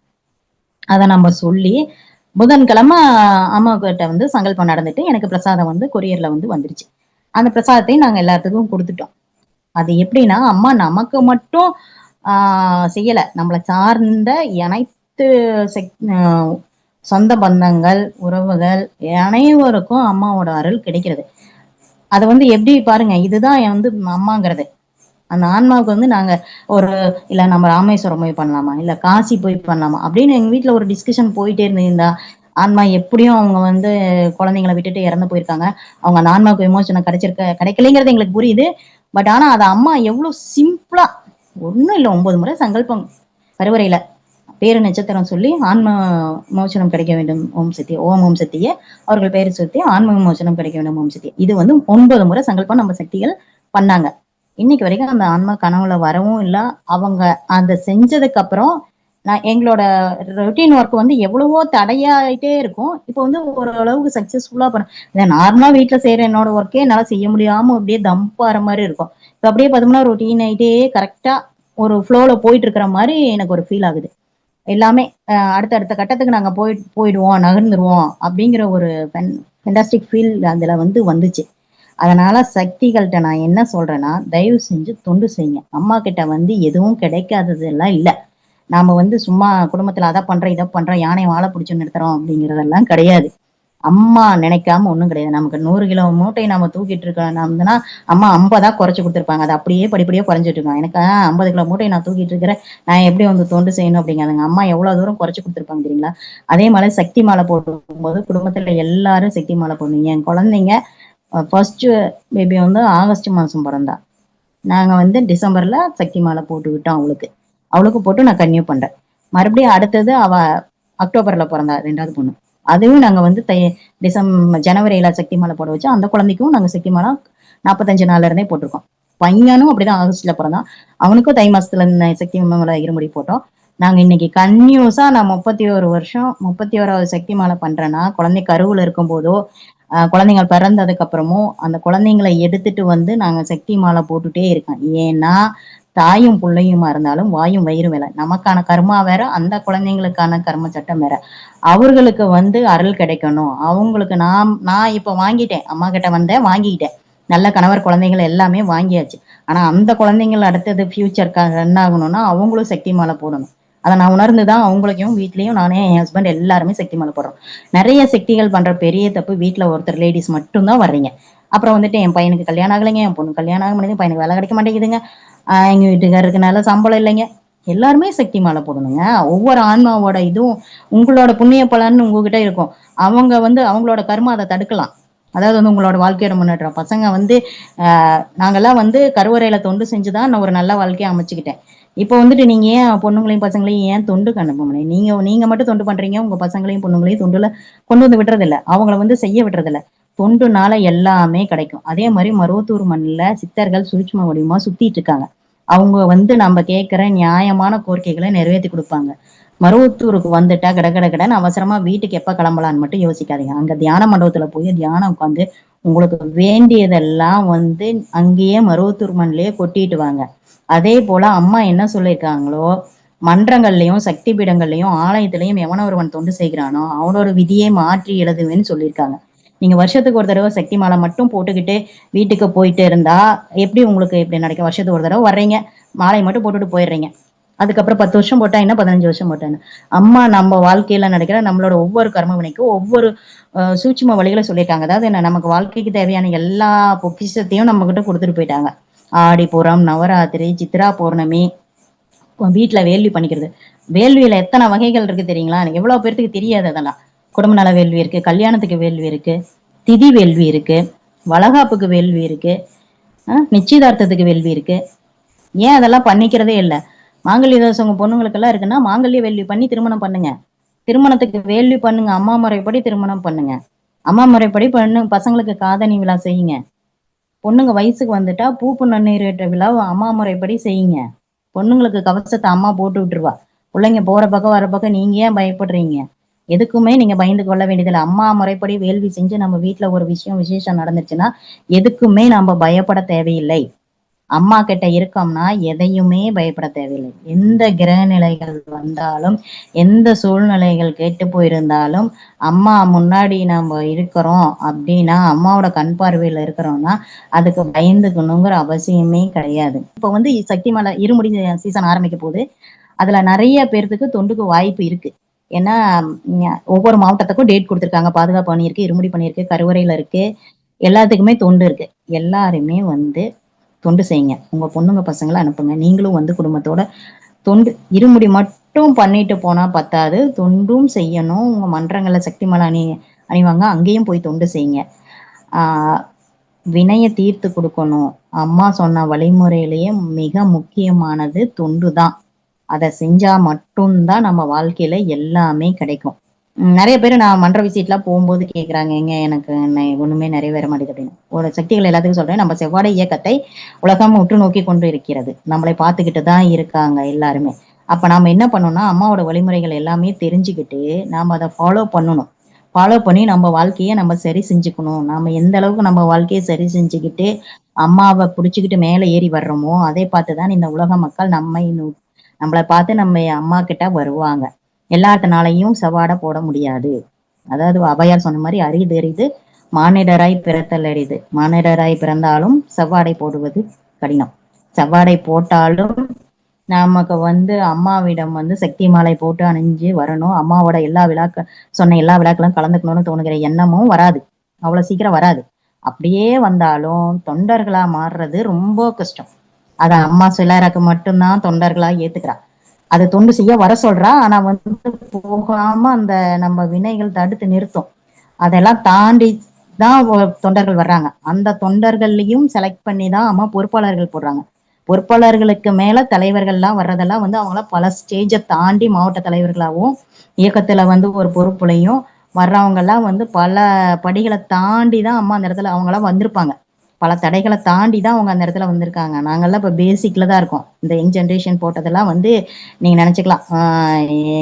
அதை நம்ம சொல்லி புதன்கிழமை அம்மா கிட்ட வந்து சங்கல்பம் நடந்துட்டு எனக்கு பிரசாதம் வந்து கொரியர்ல வந்து வந்துருச்சு. அந்த பிரசாதத்தையும் நாங்க எல்லாத்துக்கும் கொடுத்துட்டோம். அது எப்படின்னா அம்மா நமக்கு மட்டும் செய்யல, நம்மளை சார்ந்த அனைத்து சொந்த பந்தங்கள் உறவுகள் அனைவருக்கும் அம்மாவோட அருள் கிடைக்கிறது. அதை வந்து எப்படி பாருங்க, இதுதான் வந்து அம்மாங்கிறது. அந்த ஆன்மாவுக்கு வந்து நாங்க ஒரு இல்ல நம்ம ராமேஸ்வரம் போய் பண்ணலாமா, இல்ல காசி போய் பண்ணலாமா அப்படின்னு எங்க வீட்டுல ஒரு டிஸ்கஷன் போயிட்டே இருந்தீங்களா. ஆன்மா எப்படியும் அவங்க வந்து குழந்தைங்களை விட்டுட்டு இறந்து போயிருக்காங்க, அவங்க அந்த ஆன்மாவுக்கு விமோசனம் கிடைக்கலைங்கிறது எங்களுக்கு புரியுது. பட் ஆனா அதை அம்மா எவ்வளவு சிம்பிளா, ஒண்ணும் இல்லை 9 முறை சங்கல்பம் கருவறையில பேரு நட்சத்திரம் சொல்லி ஆன்ம மோசனம் கிடைக்க வேண்டும் ஓம் சக்தி, ஓம் சக்தியே அவர்கள் பெயரை சுத்தி ஆன்ம மோசனம் கிடைக்க வேண்டும் ஓம் சக்தி. இது வந்து 9 முறை சங்கல்பம் நம்ம சக்திகள் பண்ணாங்க. இன்னைக்கு வரைக்கும் அந்த ஆன்மா கனவுல வரவும் இல்லை. அவங்க அந்த செஞ்சதுக்கு அப்புறம் நான் எங்களோட ரொட்டீன் ஒர்க் வந்து எவ்வளவோ தடையாயிட்டே இருக்கும். இப்போ வந்து ஓரளவுக்கு சக்சஸ்ஃபுல்லா பண்ண, நார்மலா வீட்டுல செய்யற என்னோட ஒர்க்கே என்னால செய்ய முடியாம அப்படியே தம்பாற மாதிரி இருக்கும். இப்போ அப்படியே பார்த்தோம்னா ரொட்டீன் ஆயிட்டே கரெக்டா ஒரு ஃப்ளோல போயிட்டு இருக்கிற மாதிரி எனக்கு ஒரு ஃபீல் ஆகுது. எல்லாமே அடுத்த கட்டத்துக்கு நாங்க போயிடுவோம், நகர்ந்துருவோம் அப்படிங்கிற ஒரு ஃபென்டாஸ்டிக் ஃபீல் அதுல வந்து வந்துச்சு. அதனால சக்திகள்கிட்ட நான் என்ன சொல்றேன்னா, தயவு செஞ்சு தொண்டு செய்யுங்க. அம்மா கிட்ட வந்து எதுவும் கிடைக்காதது எல்லாம் இல்லை. நாம வந்து சும்மா குடும்பத்துல அதை பண்றோம் இதை பண்றோம் யானை வாழை பிடிச்சு நிறுத்துறோம் அப்படிங்கறதெல்லாம் கிடையாது. அம்மா நினைக்காம ஒண்ணும் கிடையாது. நமக்கு 100 கிலோ மூட்டை நம்ம தூக்கிட்டு இருக்கோம்னா அம்மா 50 குறைச்சு கொடுத்துருப்பாங்க. அது அப்படியே படிப்படியே குறைஞ்சிட்டு இருக்காங்க. எனக்கு 50 கிலோ மூட்டை நான் தூக்கிட்டு இருக்கிறேன், நான் எப்படி வந்து தொண்டு செய்யணும் அப்படிங்காதுங்க. அம்மா எவ்வளவு தூரம் குறைச்சு கொடுத்துருப்பாங்க தெரியுங்களா. அதே மாதிரி சக்தி மாலை போடும்போது குடும்பத்துல எல்லாரும் சக்தி மாலை போடணும். என் குழந்தைங்க ஃபர்ஸ்ட் பேபி வந்து ஆகஸ்ட் மாசம் பிறந்தா, நாங்க வந்து டிசம்பர்ல சக்தி மாலை போட்டு விட்டோம். அவளுக்கு போட்டு நான் கன்டினியூ பண்றேன். மறுபடியும் அடுத்தது அவ அக்டோபர்ல பிறந்தா 2வது பொண்ணு. அதுவும் நாங்க வந்து ஜனவரியில சக்தி மாலை போட வச்சோம். அந்த குழந்தைக்கும் நாங்க சக்தி மாலை 45 நாள்ல இருந்தே போட்டிருக்கோம். பையனும் அப்படிதான் ஆகஸ்ட்ல பிறந்தான், அவனுக்கும் தை மாசத்துல சக்தி மாலை இருமுடி போட்டோம். நாங்க இன்னைக்கு கன்டினியூஸா நான் 31 வருஷம் 31வது சக்தி மாலை பண்றேன்னா, குழந்தை கருவுல இருக்கும் போதோ குழந்தைங்க பிறந்ததுக்கு அப்புறமும் அந்த குழந்தைங்களை எடுத்துட்டு வந்து நாங்க சக்தி மாலை போட்டுட்டே இருக்கோம். ஏன்னா தாயும் பிள்ளையுமா இருந்தாலும் வாயும் வயிறு வேலை, நமக்கான கர்மா வேற, அந்த குழந்தைங்களுக்கான கர்ம சட்டம் வேற. அவர்களுக்கு வந்து அருள் கிடைக்கணும். அவங்களுக்கு நான் இப்ப வாங்கிட்டேன், அம்மா கிட்ட வந்தேன் வாங்கிக்கிட்டேன், நல்ல கணவர் குழந்தைகள் எல்லாமே வாங்கியாச்சு. ஆனா அந்த குழந்தைங்கள் அடுத்தது ஃபியூச்சருக்காக என்ன ஆகணும்னா அவங்களும் சக்தி மாலை போடணும். அதை நான் உணர்ந்துதான் அவங்களுக்கும் வீட்லயும் நானே என் ஹஸ்பண்ட் எல்லாருமே சக்தி மாலை போடுறோம். நிறைய சக்திகள் பண்ற பெரிய தப்பு, வீட்டுல ஒருத்தர் லேடிஸ் மட்டும்தான் வர்றீங்க. அப்புறம் வந்துட்டு என் பையனுக்கு கல்யாணம் ஆகலைங்க, என் பொண்ணு கல்யாணம் ஆக மாட்டேங்குது, பையனுக்கு வேலை கிடைக்க மாட்டேங்குதுங்க, எங்க வீட்டுக்காரருக்கு நல்ல சம்பளம் இல்லைங்க. எல்லாருமே சக்தி மாலை போடணுங்க. ஒவ்வொரு ஆன்மாவோட இதுவும் உங்களோட புண்ணிய பலன்னு உங்ககிட்ட இருக்கும். அவங்க வந்து அவங்களோட கர்மா அதை தடுக்கலாம். அதாவது வந்து உங்களோட வாழ்க்கையோட முன்னேற்றம். பசங்க வந்து நாங்கெல்லாம் வந்து கருவறையில தொண்டு செஞ்சுதான் நான் ஒரு நல்ல வாழ்க்கையை அமைச்சுக்கிட்டேன். இப்போ வந்துட்டு நீங்க ஏன் பொண்ணுங்களையும் பசங்களையும் ஏன் தொண்டுக்கு அனுப்ப முடியும்? நீங்க மட்டும் தொண்டு பண்றீங்க, உங்க பசங்களையும் பொண்ணுங்களையும் தொண்டுல கொண்டு வந்து விடுறது இல்ல, அவங்கள வந்து செய்ய விடுறது இல்ல. தொண்டுனால எல்லாமே கிடைக்கும். அதே மாதிரி மருவத்தூர் மண்ணில சித்தர்கள் சூட்சும வடிவமா சுத்திட்டு இருக்காங்க. அவங்க வந்து நம்ம கேட்கிற நியாயமான கோரிக்கைகளை நிறைவேற்றி கொடுப்பாங்க. மருவத்தூருக்கு வந்துட்டா கடன்னு அவசரமா வீட்டுக்கு எப்ப கிளம்பலான்னு மட்டும் யோசிக்காதீங்க. அங்க தியான மண்டபத்துல போய் தியானம் உட்காந்து உங்களுக்கு வேண்டியதெல்லாம் வந்து அங்கேயே மருவத்தூர் மண்ணிலேயே கொட்டிட்டு வாங்க. அதே போல அம்மா என்ன சொல்லியிருக்காங்களோ, மன்றங்கள்லயும் சக்தி பீடங்கள்லயும் ஆலயத்திலையும் எவன ஒருவன் தொண்டு செய்கிறானோ அவனோட விதியை மாற்றி எழுதுவேன்னு சொல்லியிருக்காங்க. நீங்க வருஷத்துக்கு ஒரு தடவை சக்தி மாலை மட்டும் போட்டுக்கிட்டு வீட்டுக்கு போயிட்டு இருந்தா எப்படி உங்களுக்கு இப்படி நடக்கும்? வருஷத்துக்கு ஒரு தடவை வர்றீங்க, மாலை மட்டும் போட்டுட்டு போயிடுறீங்க, அதுக்கப்புறம் 10 வருஷம் போட்டா என்ன, 15 வருஷம் போட்டா என்ன. அம்மா நம்ம வாழ்க்கையில நடக்கிற நம்மளோட ஒவ்வொரு கர்ம வினைக்கும் ஒவ்வொரு சூட்சும வழிகளை சொல்லியிருக்காங்க. அதாவது என்ன, நமக்கு வாழ்க்கைக்கு தேவையான எல்லா பொக்கிஷத்தையும் நம்ம கிட்ட கொடுத்துட்டு போயிட்டாங்க. ஆடி பூரம், நவராத்திரி, சித்ரா பௌர்ணமி, வீட்டுல வேள்வி பண்ணிக்கிறது. வேள்வியில எத்தனை வகைகள் இருக்கு தெரியுங்களா? எவ்வளவு பேர்த்துக்கு தெரியாது அதெல்லாம். குடும்ப நல வேள்வி இருக்கு, கல்யாணத்துக்கு வேள்வி இருக்கு, திதி வேள்வி இருக்கு, வளகாப்புக்கு வேள்வி இருக்கு, நிச்சயதார்த்தத்துக்கு வேள்வி இருக்கு. ஏன் அதெல்லாம் பண்ணிக்கிறதே இல்லை? மாங்கல்ய தோசம் உங்க பொண்ணுங்களுக்கெல்லாம் இருக்குன்னா மாங்கல்ய வேள்வி பண்ணி திருமணம் பண்ணுங்க. திருமணத்துக்கு வேள்வி பண்ணுங்க, அம்மா முறைப்படி திருமணம் பண்ணுங்க. அம்மா முறைப்படி பசங்களுக்கு காதணி விழா செய்யுங்க. பொண்ணுங்க வயசுக்கு வந்துட்டா பூப்பு நன்னீரேற்ற விழா அம்மா முறைப்படி செய்யுங்க. பொண்ணுங்களுக்கு கவசத்தை அம்மா போட்டு விட்டுருவா. பிள்ளைங்க போற பக்கம் வர பக்கம் நீங்க ஏன் பயப்படுறீங்க? எதுக்குமே நீங்க பயந்து கொள்ள வேண்டியதில்லை. அம்மா முறைப்படி வேள்வி செஞ்சு நம்ம வீட்டுல ஒரு விசேஷம் நடந்துச்சுன்னா எதுக்குமே நம்ம பயப்பட தேவையில்லை. அம்மா கிட்ட இருக்கோம்னா எதையுமே பயப்பட தேவையில்லை. எந்த கிரக நிலைகள் வந்தாலும், எந்த சூழ்நிலைகள் கேட்டு போயிருந்தாலும், அம்மா முன்னாடி நம்ம இருக்கிறோம் அப்படின்னா, அம்மாவோட கண் பார்வையில இருக்கிறோம்னா அதுக்கு பயந்துக்கணுங்கிற அவசியமே கிடையாது. இப்ப வந்து சக்தி மலை இருமுடி சீசன் ஆரம்பிக்க போகுது. அதுல நிறைய பேர்த்துக்கு தொண்டுக்கு வாய்ப்பு இருக்கு. ஏன்னா ஒவ்வொரு மாவட்டத்துக்கும் டேட் கொடுத்துருக்காங்க. பாதுகாப்பு பணி இருக்கு, இருமுடி பணி இருக்கு, கருவறையில இருக்கு, எல்லாத்துக்குமே தொண்டு இருக்கு. எல்லாருமே வந்து தொண்டு செய்யுங்க. உங்க பொண்ணுங்க பசங்களை அனுப்புங்க. நீங்களும் வந்து குடும்பத்தோட தொண்டு இருமுடி மட்டும் பண்ணிட்டு போனா பத்தாது, தொண்டும் செய்யணும். உங்க மன்றங்கள்ல சக்தி மலை அணிவாங்க, அங்கேயும் போய் தொண்டு செய்யுங்க. வினைய தீர்த்து கொடுக்கணும். அம்மா சொன்ன வழிமுறையிலேயே மிக முக்கியமானது தொண்டு தான். அதை செஞ்சா மட்டும்தான் நம்ம வாழ்க்கையில எல்லாமே கிடைக்கும். நிறைய பேர் நான் மன்ற விசிட்லாம் போகும்போது கேட்குறாங்க, எங்க எனக்கு ஒண்ணுமே நிறைவேற மாட்டேங்குது அப்படின்னு. ஒரு சக்திகள் எல்லாத்துக்கும் சொல்றேன், நம்ம செவ்வாடை இயக்கத்தை உலகம் உற்று நோக்கி கொண்டு இருக்கிறது. நம்மளை பார்த்துக்கிட்டு தான் இருக்காங்க எல்லாருமே. அப்ப நாம என்ன பண்ணணும்னா, அம்மாவோட வழிமுறைகள் எல்லாமே தெரிஞ்சுக்கிட்டு நாம அதை ஃபாலோ பண்ணணும். ஃபாலோ பண்ணி நம்ம வாழ்க்கையை நம்ம சரி செஞ்சுக்கணும். நாம எந்த அளவுக்கு நம்ம வாழ்க்கையை சரி செஞ்சுக்கிட்டு அம்மாவை பிடிச்சிக்கிட்டு மேலே ஏறி வர்றோமோ அதை பார்த்துதான் இந்த உலக மக்கள் நம்மளை பார்த்து நம்ம அம்மா கிட்ட வருவாங்க. எல்லாத்தினாலையும் செவ்வாடை போட முடியாது. அதாவது அவையார் சொன்ன மாதிரி அரிது மானிடராய் பிறத்தல் அரிது. மானிடராய் பிறந்தாலும் செவ்வாடை போடுவது கடினம். செவ்வாடை போட்டாலும் நமக்கு வந்து அம்மாவிடம் வந்து சக்தி மாலை போட்டு அணிஞ்சு வரணும். அம்மாவோட சொன்ன எல்லா விழாக்களும் கலந்துக்கணும்னு தோணுகிற எண்ணமும் வராது, அவ்வளவு சீக்கிரம் வராது. அப்படியே வந்தாலும் தொண்டர்களா மாறுறது ரொம்ப கஷ்டம். அத அம்மா சிலருக்கு மட்டும்தான் தொண்டர்களா ஏத்துக்கிறா. அதை தொண்டு செய்ய வர சொல்றா. ஆனா வந்து போகாம அந்த நம்ம வினைகள் தடுத்து நிறுத்தும். அதெல்லாம் தாண்டி தான் தொண்டர்கள் வர்றாங்க. அந்த தொண்டர்களையும் செலக்ட் பண்ணி தான் அம்மா பொறுப்பாளர்கள் போடுறாங்க. பொறுப்பாளர்களுக்கு மேல தலைவர்கள்லாம் வர்றதெல்லாம் வந்து அவங்களாம் பல ஸ்டேஜை தாண்டி மாவட்ட தலைவர்களாகவும் இயக்கத்துல வந்து ஒரு பொறுப்புலையும் வர்றவங்க எல்லாம் வந்து பல படிகளை தாண்டி தான் அம்மா அந்த இடத்துல அவங்களாம் வந்திருப்பாங்க. பல தடைகளை தாண்டி தான் அவங்க அந்த இடத்துல வந்திருக்காங்க. நாங்கெல்லாம் இப்போ பேசிக்ல தான் இருக்கோம். இந்த யங் ஜென்ரேஷன் போட்டதெல்லாம் வந்து நீங்க நினைச்சுக்கலாம்,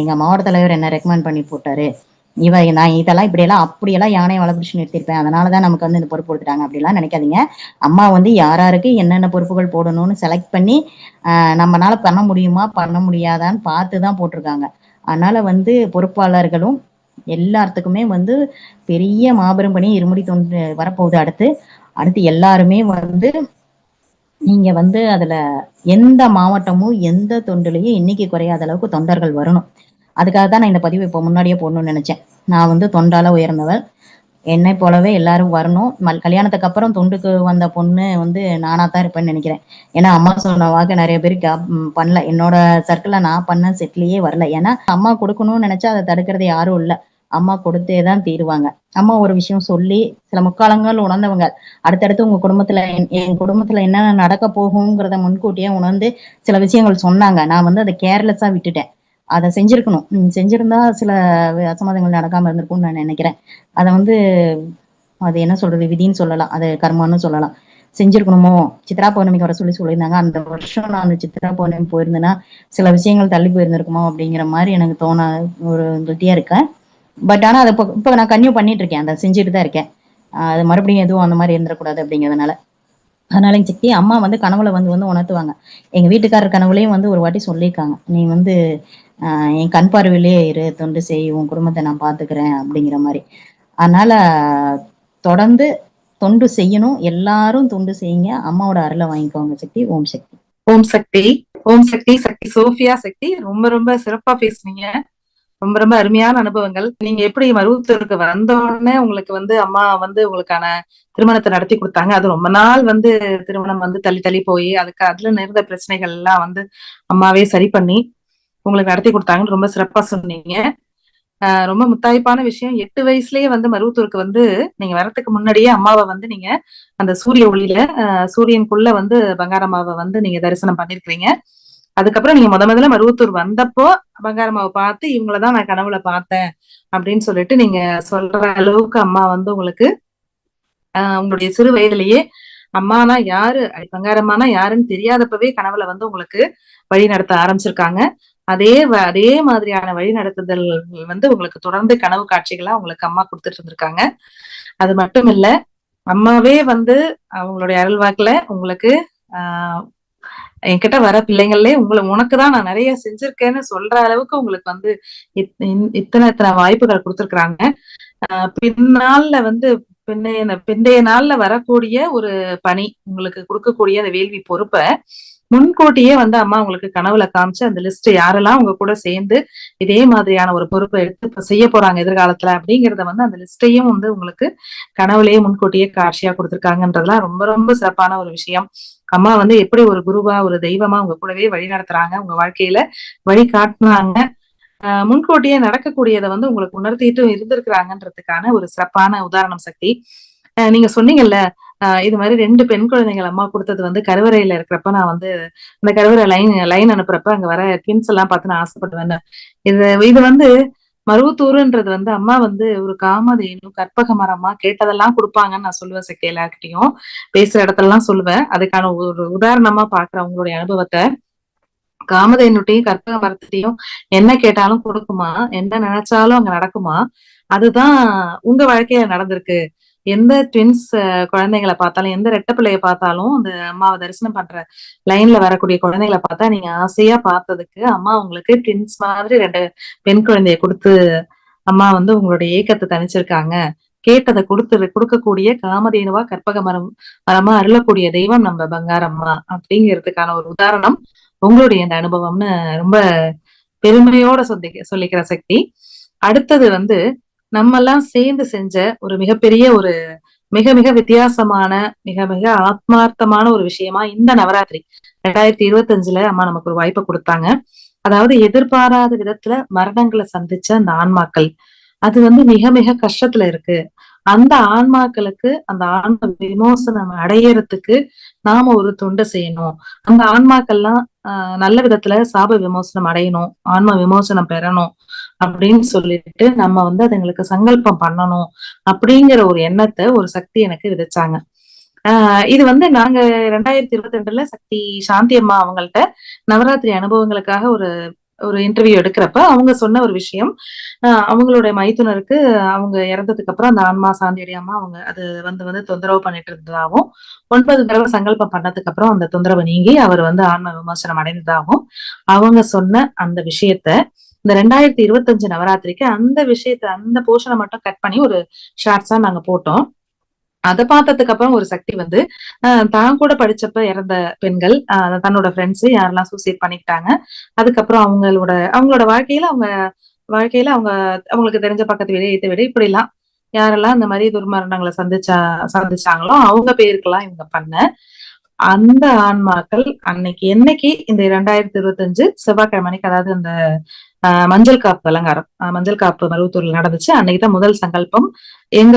எங்க மாவட்ட தலைவர் என்ன ரெக்கமெண்ட் பண்ணி போட்டாரு, நான் இதெல்லாம் இப்படியெல்லாம் அப்படியெல்லாம் யானையை வளர்ப்பிடிச்சு நிறுத்திருப்பேன், அதனாலதான் நமக்கு வந்து இந்த பொறுப்பு கொடுத்துட்டாங்க அப்படிலாம் நினைக்காதீங்க. அம்மா வந்து யாராருக்கு என்னென்ன பொறுப்புகள் போடணும்னு செலக்ட் பண்ணி நம்மளால பண்ண முடியுமா பண்ண முடியாதான்னு பார்த்துதான் போட்டிருக்காங்க. அதனால வந்து பொறுப்பாளர்களும் எல்லாத்துக்குமே வந்து பெரிய மாபெரும் பணி இருமுடி தொண்டு வரப்போகுது. அடுத்து எல்லாருமே வந்து நீங்க வந்து அதுல எந்த மாவட்டமும் எந்த தொண்டுலையும் இன்னைக்கு குறையாத அளவுக்கு தொண்டர்கள் வரணும். அதுக்காக தான் நான் இந்த பதிவு இப்போ முன்னாடியே போடணும்னு நினைச்சேன். நான் வந்து தொண்டால உயர்ந்தவர், என்னை போலவே எல்லாரும் வரணும். கல்யாணத்துக்கு அப்புறம் தொண்டுக்கு வந்த பொண்ணு வந்து நானா தான் இருப்பேன்னு நினைக்கிறேன். ஏன்னா அம்மா சொன்ன வாக்கு நிறைய பேர் பண்ணல. என்னோட சர்க்கிள்ல நான் பண்ண செட்லயே வரல. ஏன்னா அம்மா கொடுக்கணும்னு நினைச்சா அதை தடுக்கிறது யாரும் இல்லை. அம்மா கொடுத்தே தான் தீருவாங்க. அம்மா ஒரு விஷயம் சொல்லி சில முக்காலங்கள் உணர்ந்தவங்க. அடுத்தடுத்து உங்க குடும்பத்துல என் குடும்பத்துல என்னென்ன நடக்க போகுங்கிறத முன்கூட்டியே உணர்ந்து சில விஷயங்கள் சொன்னாங்க. நான் வந்து அதை கேர்லெஸ்ஸா விட்டுட்டேன். அதை செஞ்சிருக்கணும். செஞ்சிருந்தா சில அசம்பாதங்கள் நடக்காம இருந்திருக்கும்னு நான் நினைக்கிறேன். அதை வந்து அது என்ன சொல்றது, விதின்னு சொல்லலாம், அது கர்மான்னு சொல்லலாம். செஞ்சிருக்கணுமோ. சித்ரா பௌர்ணமிக்கு வர சொல்லியிருந்தாங்க. அந்த வருஷம் நான் அந்த சித்ரா பௌர்ணமி போயிருந்தேன்னா சில விஷயங்கள் தள்ளி போயிருந்திருக்குமோ அப்படிங்கிற மாதிரி எனக்கு ஒரு கில்ட்டியா இருக்கேன். பட் ஆனா அதை இப்போ நான் கன்டினியூ பண்ணிட்டு இருக்கேன், அதை செஞ்சுட்டு தான் இருக்கேன். அது மறுபடியும் எதுவும் அந்த மாதிரி இருந்துடக்கூடாது அப்படிங்கிறதுனால. அதனால சக்தி அம்மா வந்து கனவுல வந்து உணர்த்துவாங்க. எங்க வீட்டுக்காரர் கனவுலையும் வந்து ஒரு வாட்டி சொல்லியிருக்காங்க, நீ வந்து என் கண் பார்வையிலே இரு, தொண்டு செய், உன் குடும்பத்தை நான் பாத்துக்கிறேன் அப்படிங்கிற மாதிரி. அதனால தொடர்ந்து தொண்டு செய்யணும். எல்லாரும் தொண்டு செய்யுங்க. அம்மாவோட அருளை வாங்கிக்கோங்க சக்தி. ஓம் சக்தி. ஓம் சக்தி. ஓம் சக்தி. சக்தி சோஃபியா சக்தி. ரொம்ப ரொம்ப சிறப்பா பேசுனீங்க. ரொம்ப ரொம்ப அருமையான அனுபவங்கள். நீங்க எப்படி மருவத்தூருக்கு வந்த உடனே உங்களுக்கு வந்து அம்மா வந்து உங்களுக்கான திருமணத்தை நடத்தி கொடுத்தாங்க. அது ரொம்ப நாள் வந்து திருமணம் வந்து தள்ளி தள்ளி போய் அதுல நேர்ந்த பிரச்சனைகள் எல்லாம் வந்து அம்மாவே சரி பண்ணி உங்களுக்கு நடத்தி கொடுத்தாங்கன்னு ரொம்ப சிறப்பா சொன்னீங்க. ரொம்ப முத்தாய்ப்பான விஷயம். 8 வயசுலயே வந்து மருவத்தூருக்கு வந்து நீங்க வரதுக்கு முன்னாடியே அம்மாவை வந்து நீங்க அந்த சூரிய ஒளியில சூரியனுக்குள்ள வந்து பங்காரம்மாவை வந்து நீங்க தரிசனம் பண்ணிருக்கீங்க. அதுக்கப்புறம் நீங்க முதல்ல மருவத்தூர் வந்தப்போ பங்காரம்மாவை பார்த்து இவங்களதான் நான் கனவுல பார்த்தேன் அப்படின்னு சொல்லிட்டு நீங்க சொல்ற அளவுக்கு அம்மா வந்து உங்களுக்கு உங்களுடைய சிறு வயதிலேயே அம்மானா யாரு, பங்காரம்மானா யாருன்னு தெரியாதப்பவே கனவுல வந்து உங்களுக்கு வழி நடத்த ஆரம்பிச்சிருக்காங்க. அதே மாதிரியான வழி நடத்துதல் வந்து உங்களுக்கு தொடர்ந்து கனவு காட்சிகளா உங்களுக்கு அம்மா கொடுத்துட்டு இருந்திருக்காங்க. அது மட்டும் இல்ல, அம்மாவே வந்து அவங்களுடைய அருள்வாக்குல உங்களுக்கு ஆஹ் என்கிட்ட வர பிள்ளைங்களே உனக்குதான் நான் நிறைய செஞ்சிருக்கேன்னு சொல்ற அளவுக்கு உங்களுக்கு வந்து இத்தனை இத்தனை வாய்ப்புகள் கொடுத்திருக்கிறாங்க. பின்னால வந்து பிந்தைய நாள்ல வரக்கூடிய ஒரு பணி உங்களுக்கு கொடுக்கக்கூடிய அந்த வேள்வி பொறுப்பை முன்கூட்டியே வந்து அம்மா உங்களுக்கு கனவுல காமிச்சு அந்த லிஸ்ட் யாரெல்லாம் உங்க கூட சேர்ந்து இதே மாதிரியான ஒரு பொறுப்பை எடுத்து செய்ய போறாங்க எதிர்காலத்துல அப்படிங்கறத வந்து அந்த லிஸ்டையும் வந்து உங்களுக்கு கனவுலயே முன்கூட்டியே காட்சியா கொடுத்திருக்காங்கன்றதுலாம் ரொம்ப ரொம்ப சிறப்பான ஒரு விஷயம். அம்மா வந்து எப்படி ஒரு குருவா ஒரு தெய்வமா உங்க கூடவே வழி நடத்துறாங்க, உங்க வாழ்க்கையில வழி காட்டுனாங்க, முன்கூட்டியே நடக்கக்கூடியதை வந்து உங்களுக்கு உணர்த்திட்டு இருந்திருக்கிறாங்கன்றதுக்கான ஒரு சிறப்பான உதாரணம் சக்தி. நீங்க சொன்னீங்கல்ல, இது மாதிரி 2 பெண் குழந்தைகள் அம்மா கொடுத்தது வந்து கருவறையில இருக்கிறப்ப நான் வந்து இந்த கருவறை லைன் அனுப்புறப்ப அங்க வர ட்வின்ஸ் எல்லாம் பார்த்து நான் ஆசைப்படுவேன். இது வந்து மருவத்தூருன்றது வந்து அம்மா வந்து ஒரு காமதேனு கற்பக மரமா கேட்டதெல்லாம் கொடுப்பாங்கன்னு நான் சொல்லுவேன் சக்தி. எல்லார்கிட்டையும் பேசுற இடத்துல எல்லாம் சொல்லுவேன். அதுக்கான ஒரு உதாரணமா பாக்குறேன் உங்களுடைய அனுபவத்தை. காமதேனுட்டையும் கற்பக மரத்துட்டையும் என்ன கேட்டாலும் கொடுக்குமா, என்ன நினைச்சாலும் அங்க நடக்குமா. அதுதான் உங்க வாழ்க்கையில நடந்திருக்கு. எந்த ட்வின்ஸ் குழந்தைங்களை பார்த்தாலும், எந்த ரெட்டை பிள்ளைய பார்த்தாலும் அந்த அம்மாவை தரிசனம் பண்ற லைன்ல வரக்கூடிய குழந்தைகளை பார்த்தா நீங்க ஆசையா பார்த்ததுக்கு அம்மா உங்களுக்கு ட்வின்ஸ் மாதிரி 2 பெண் குழந்தைய கொடுத்து அம்மா வந்து உங்களுடைய ஏக்கத்தை தணிச்சிருக்காங்க. கேட்டதை கொடுக்கக்கூடிய காமதேனுவா கற்பக மரமா அருளக்கூடிய தெய்வம் நம்ம பங்காரம்மா அப்படிங்கிறதுக்கான ஒரு உதாரணம் உங்களுடைய இந்த அனுபவம்னு ரொம்ப பெருமையோட சொல்லிக்கிற சக்தி. அடுத்தது வந்து நம்ம எல்லாம் சேர்ந்து செஞ்ச ஒரு மிகப்பெரிய ஒரு மிக மிக வித்தியாசமான மிக மிக ஆத்மார்த்தமான ஒரு விஷயமா இந்த நவராத்திரி 2025 அம்மா நமக்கு ஒரு வாய்ப்பை கொடுத்தாங்க. அதாவது எதிர்பாராத விதத்துல மரணங்களை சந்திச்ச அந்த ஆன்மாக்கள் அது வந்து மிக மிக கஷ்டத்துல இருக்கு. அந்த ஆன்மாக்களுக்கு அந்த ஆன்ம விமோசனம் அடையறதுக்கு நாம ஒரு தொண்டு செய்யணும். அந்த ஆன்மாக்கள்லாம் நல்ல விதத்துல சாப விமோசனம் அடையணும், ஆன்ம விமோசனம் பெறணும் அப்படின்னு சொல்லிட்டு நம்ம வந்து அதுங்களுக்கு சங்கல்பம் பண்ணணும் அப்படிங்கிற ஒரு எண்ணத்தை ஒரு சக்தி எனக்கு விதைச்சாங்க. இது வந்து நாங்க 2022 சக்தி சாந்தி அம்மா அவங்கள்ட்ட நவராத்திரி அனுபவங்களுக்காக ஒரு ஒரு இன்டர்வியூ எடுக்கிறப்ப அவங்க சொன்ன ஒரு விஷயம், அவங்களுடைய மைத்துனருக்கு அவங்க இறந்ததுக்கு அப்புறம் அந்த ஆன்மா சாந்தி அடையாம அவங்க அது வந்து வந்து தொந்தரவு பண்ணிட்டு இருந்ததாகவும் 9 தடவை சங்கல்பம் பண்ணதுக்கு அப்புறம் அந்த தொந்தரவு நீங்கி அவர் வந்து ஆன்ம விமோசனம் அடைந்ததாகவும் அவங்க சொன்ன அந்த விஷயத்த இந்த 2025 நவராத்திரிக்கு அந்த விஷயத்த அந்த போர்ஷனை மட்டும் கட் பண்ணி ஒரு ஷார்ட்ஸா நாங்க போட்டோம். அதை பார்த்ததுக்கு அப்புறம் ஒரு சக்தி வந்து தான் கூட படிச்சப்ப இறந்த பெண்கள் தன்னோட ஃப்ரெண்ட்ஸ் யாரெல்லாம் சூசைட் பண்ணிக்கிட்டாங்க, அதுக்கப்புறம் அவங்களோட வாழ்க்கையில அவங்க அவங்களுக்கு தெரிஞ்ச பக்கத்து வீடு எய்த்த வீடு இப்படி எல்லாம் யாரெல்லாம் இந்த மாதிரி துர்மரணங்களை சந்திச்சாங்களோ அவங்க பேருக்கெல்லாம் இவங்க பண்ண அந்த ஆன்மாக்கள் என்னைக்கு இந்த 2025 செவ்வாய்க்கிழமைக்கு, அதாவது அந்த மஞ்சள் காப்பு அலங்காரம், மஞ்சள் காப்பு மருவத்தூர்ல நடந்துச்சு. அன்னைக்குதான் முதல் சங்கல்பம்.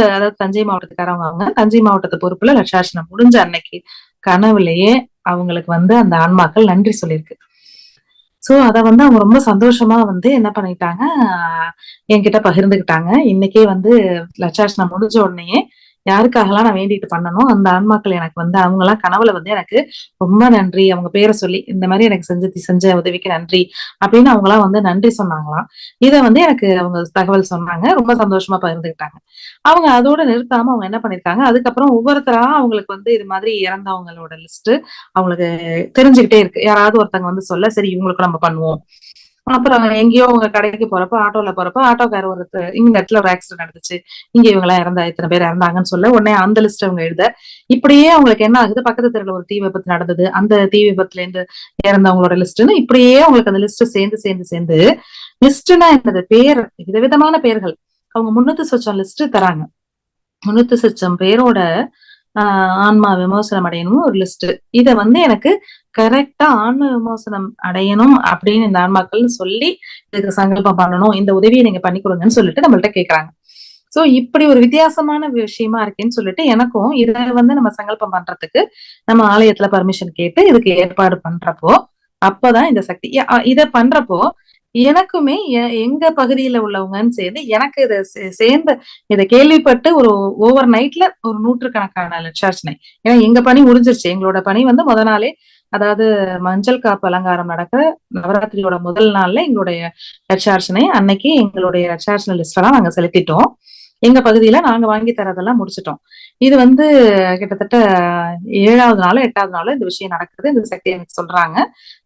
அதாவது தஞ்சை மாவட்டத்துக்காரவங்க அவங்க தஞ்சை மாவட்டத்து பொறுப்புல லட்சாசனம் முடிஞ்ச அன்னைக்கு கனவுலயே அவங்களுக்கு வந்து அந்த ஆன்மாக்கள் நன்றி சொல்லியிருக்கு. சோ அத வந்து அவங்க ரொம்ப சந்தோஷமா வந்து என்ன பண்ணிட்டாங்க, என்கிட்ட பகிர்ந்துகிட்டாங்க. இன்னைக்கே வந்து லட்சாசனம் முடிஞ்ச உடனேயே யாருக்காகலாம் நான் வேண்டிட்டு பண்ணணும் அந்த ஆன்மாக்கள் எனக்கு வந்து அவங்க எல்லாம் கனவுல வந்து எனக்கு ரொம்ப நன்றி, அவங்க பேரை சொல்லி இந்த மாதிரி எனக்கு செஞ்ச உதவிக்கு நன்றி அப்படின்னு அவங்க எல்லாம் வந்து நன்றி சொன்னாங்களாம். இத வந்து எனக்கு அவங்க தகவல் சொன்னாங்க, ரொம்ப சந்தோஷமா பகிர்ந்துக்கிட்டாங்க. அவங்க அதோட நிறுத்தாம அவங்க என்ன பண்ணிருக்காங்க, அதுக்கப்புறம் ஒவ்வொருத்தரா அவங்களுக்கு வந்து இது மாதிரி இறந்தவங்களோட லிஸ்ட் அவங்களுக்கு தெரிஞ்சுக்கிட்டே இருக்கு. யாராவது ஒருத்தவங்க வந்து சொல்ல, சரி இவங்களுக்கு நம்ம பண்ணுவோம் அப்புறம் எங்கேயோ உங்க கடைக்கு போறப்போ ஆட்டோல போறப்போ ஆட்டோக்கார இந்த இடத்துல ஒரு ஆக்சிடென்ட் நடந்துச்சு, இங்க இவங்க எல்லாம் இறந்தா இத்தனை பேர் இறந்தாங்கன்னு சொல்ல உடனே அந்த லிஸ்ட் அவங்க எழுத, இப்படியே அவங்களுக்கு என்ன ஆகுது, பக்கத்து தெருல ஒரு தீ விபத்து நடந்தது, அந்த தீ விபத்துல இருந்து இறந்தவங்களோட லிஸ்ட்னு இப்படியே உங்களுக்கு அந்த லிஸ்ட் சேர்ந்து சேர்ந்து சேர்ந்து லிஸ்ட்னா என்னது, பேர் விதவிதமான பேர்கள், அவங்க 300 லிஸ்ட் தராங்க. 300 பேரோட ஆன்மா விமோசனம் அடையணும் ஒரு லிஸ்ட். இத எனக்கு கரெக்டா ஆன்ம விமோசனம் அடையணும் அப்படின்னு இந்த ஆன்மாக்கள்னு சொல்லி இதுக்கு சங்கல்பம் பண்ணணும், இந்த உதவியை நீங்க பண்ணி கொடுங்கன்னு சொல்லிட்டு நம்மள்ட்ட கேக்குறாங்க. சோ இப்படி ஒரு வித்தியாசமான விஷயமா இருக்கேன்னு சொல்லிட்டு எனக்கும் இத நம்ம சங்கல்பம் பண்றதுக்கு நம்ம ஆலயத்துல பர்மிஷன் கேட்டு இதுக்கு ஏற்பாடு பண்றப்போ அப்பதான் இந்த சக்தி இத பண்றப்போ எனக்குமே எங்க பகுதியில உள்ளவங்கன்னு சேர்ந்து எனக்கு இதை சேர்ந்த இதை கேள்விப்பட்டு ஒரு ஓவர் நைட்ல ஒரு 100கணக்கான லட்சார்ச்சனை. ஏன்னா எங்க பணி முடிஞ்சிருச்சு, எங்களோட பணி முத நாளே, அதாவது மஞ்சள் காப்பு அலங்காரம் நடக்கிற நவராத்திரியோட முதல் நாள்ல எங்களுடைய லட்சார்ச்சனை அன்னைக்கு எங்களுடைய லட்சார்ச்சனை லிஸ்ட் எல்லாம் நாங்க செலுத்திட்டோம். எங்க பகுதியில நாங்க வாங்கி தரதெல்லாம் முடிச்சிட்டோம். இது கிட்டத்தட்ட 7வது நாள் 8வது நாள் இந்த விஷயம் நடக்குது, இந்த சக்தி எனக்கு சொல்றாங்க.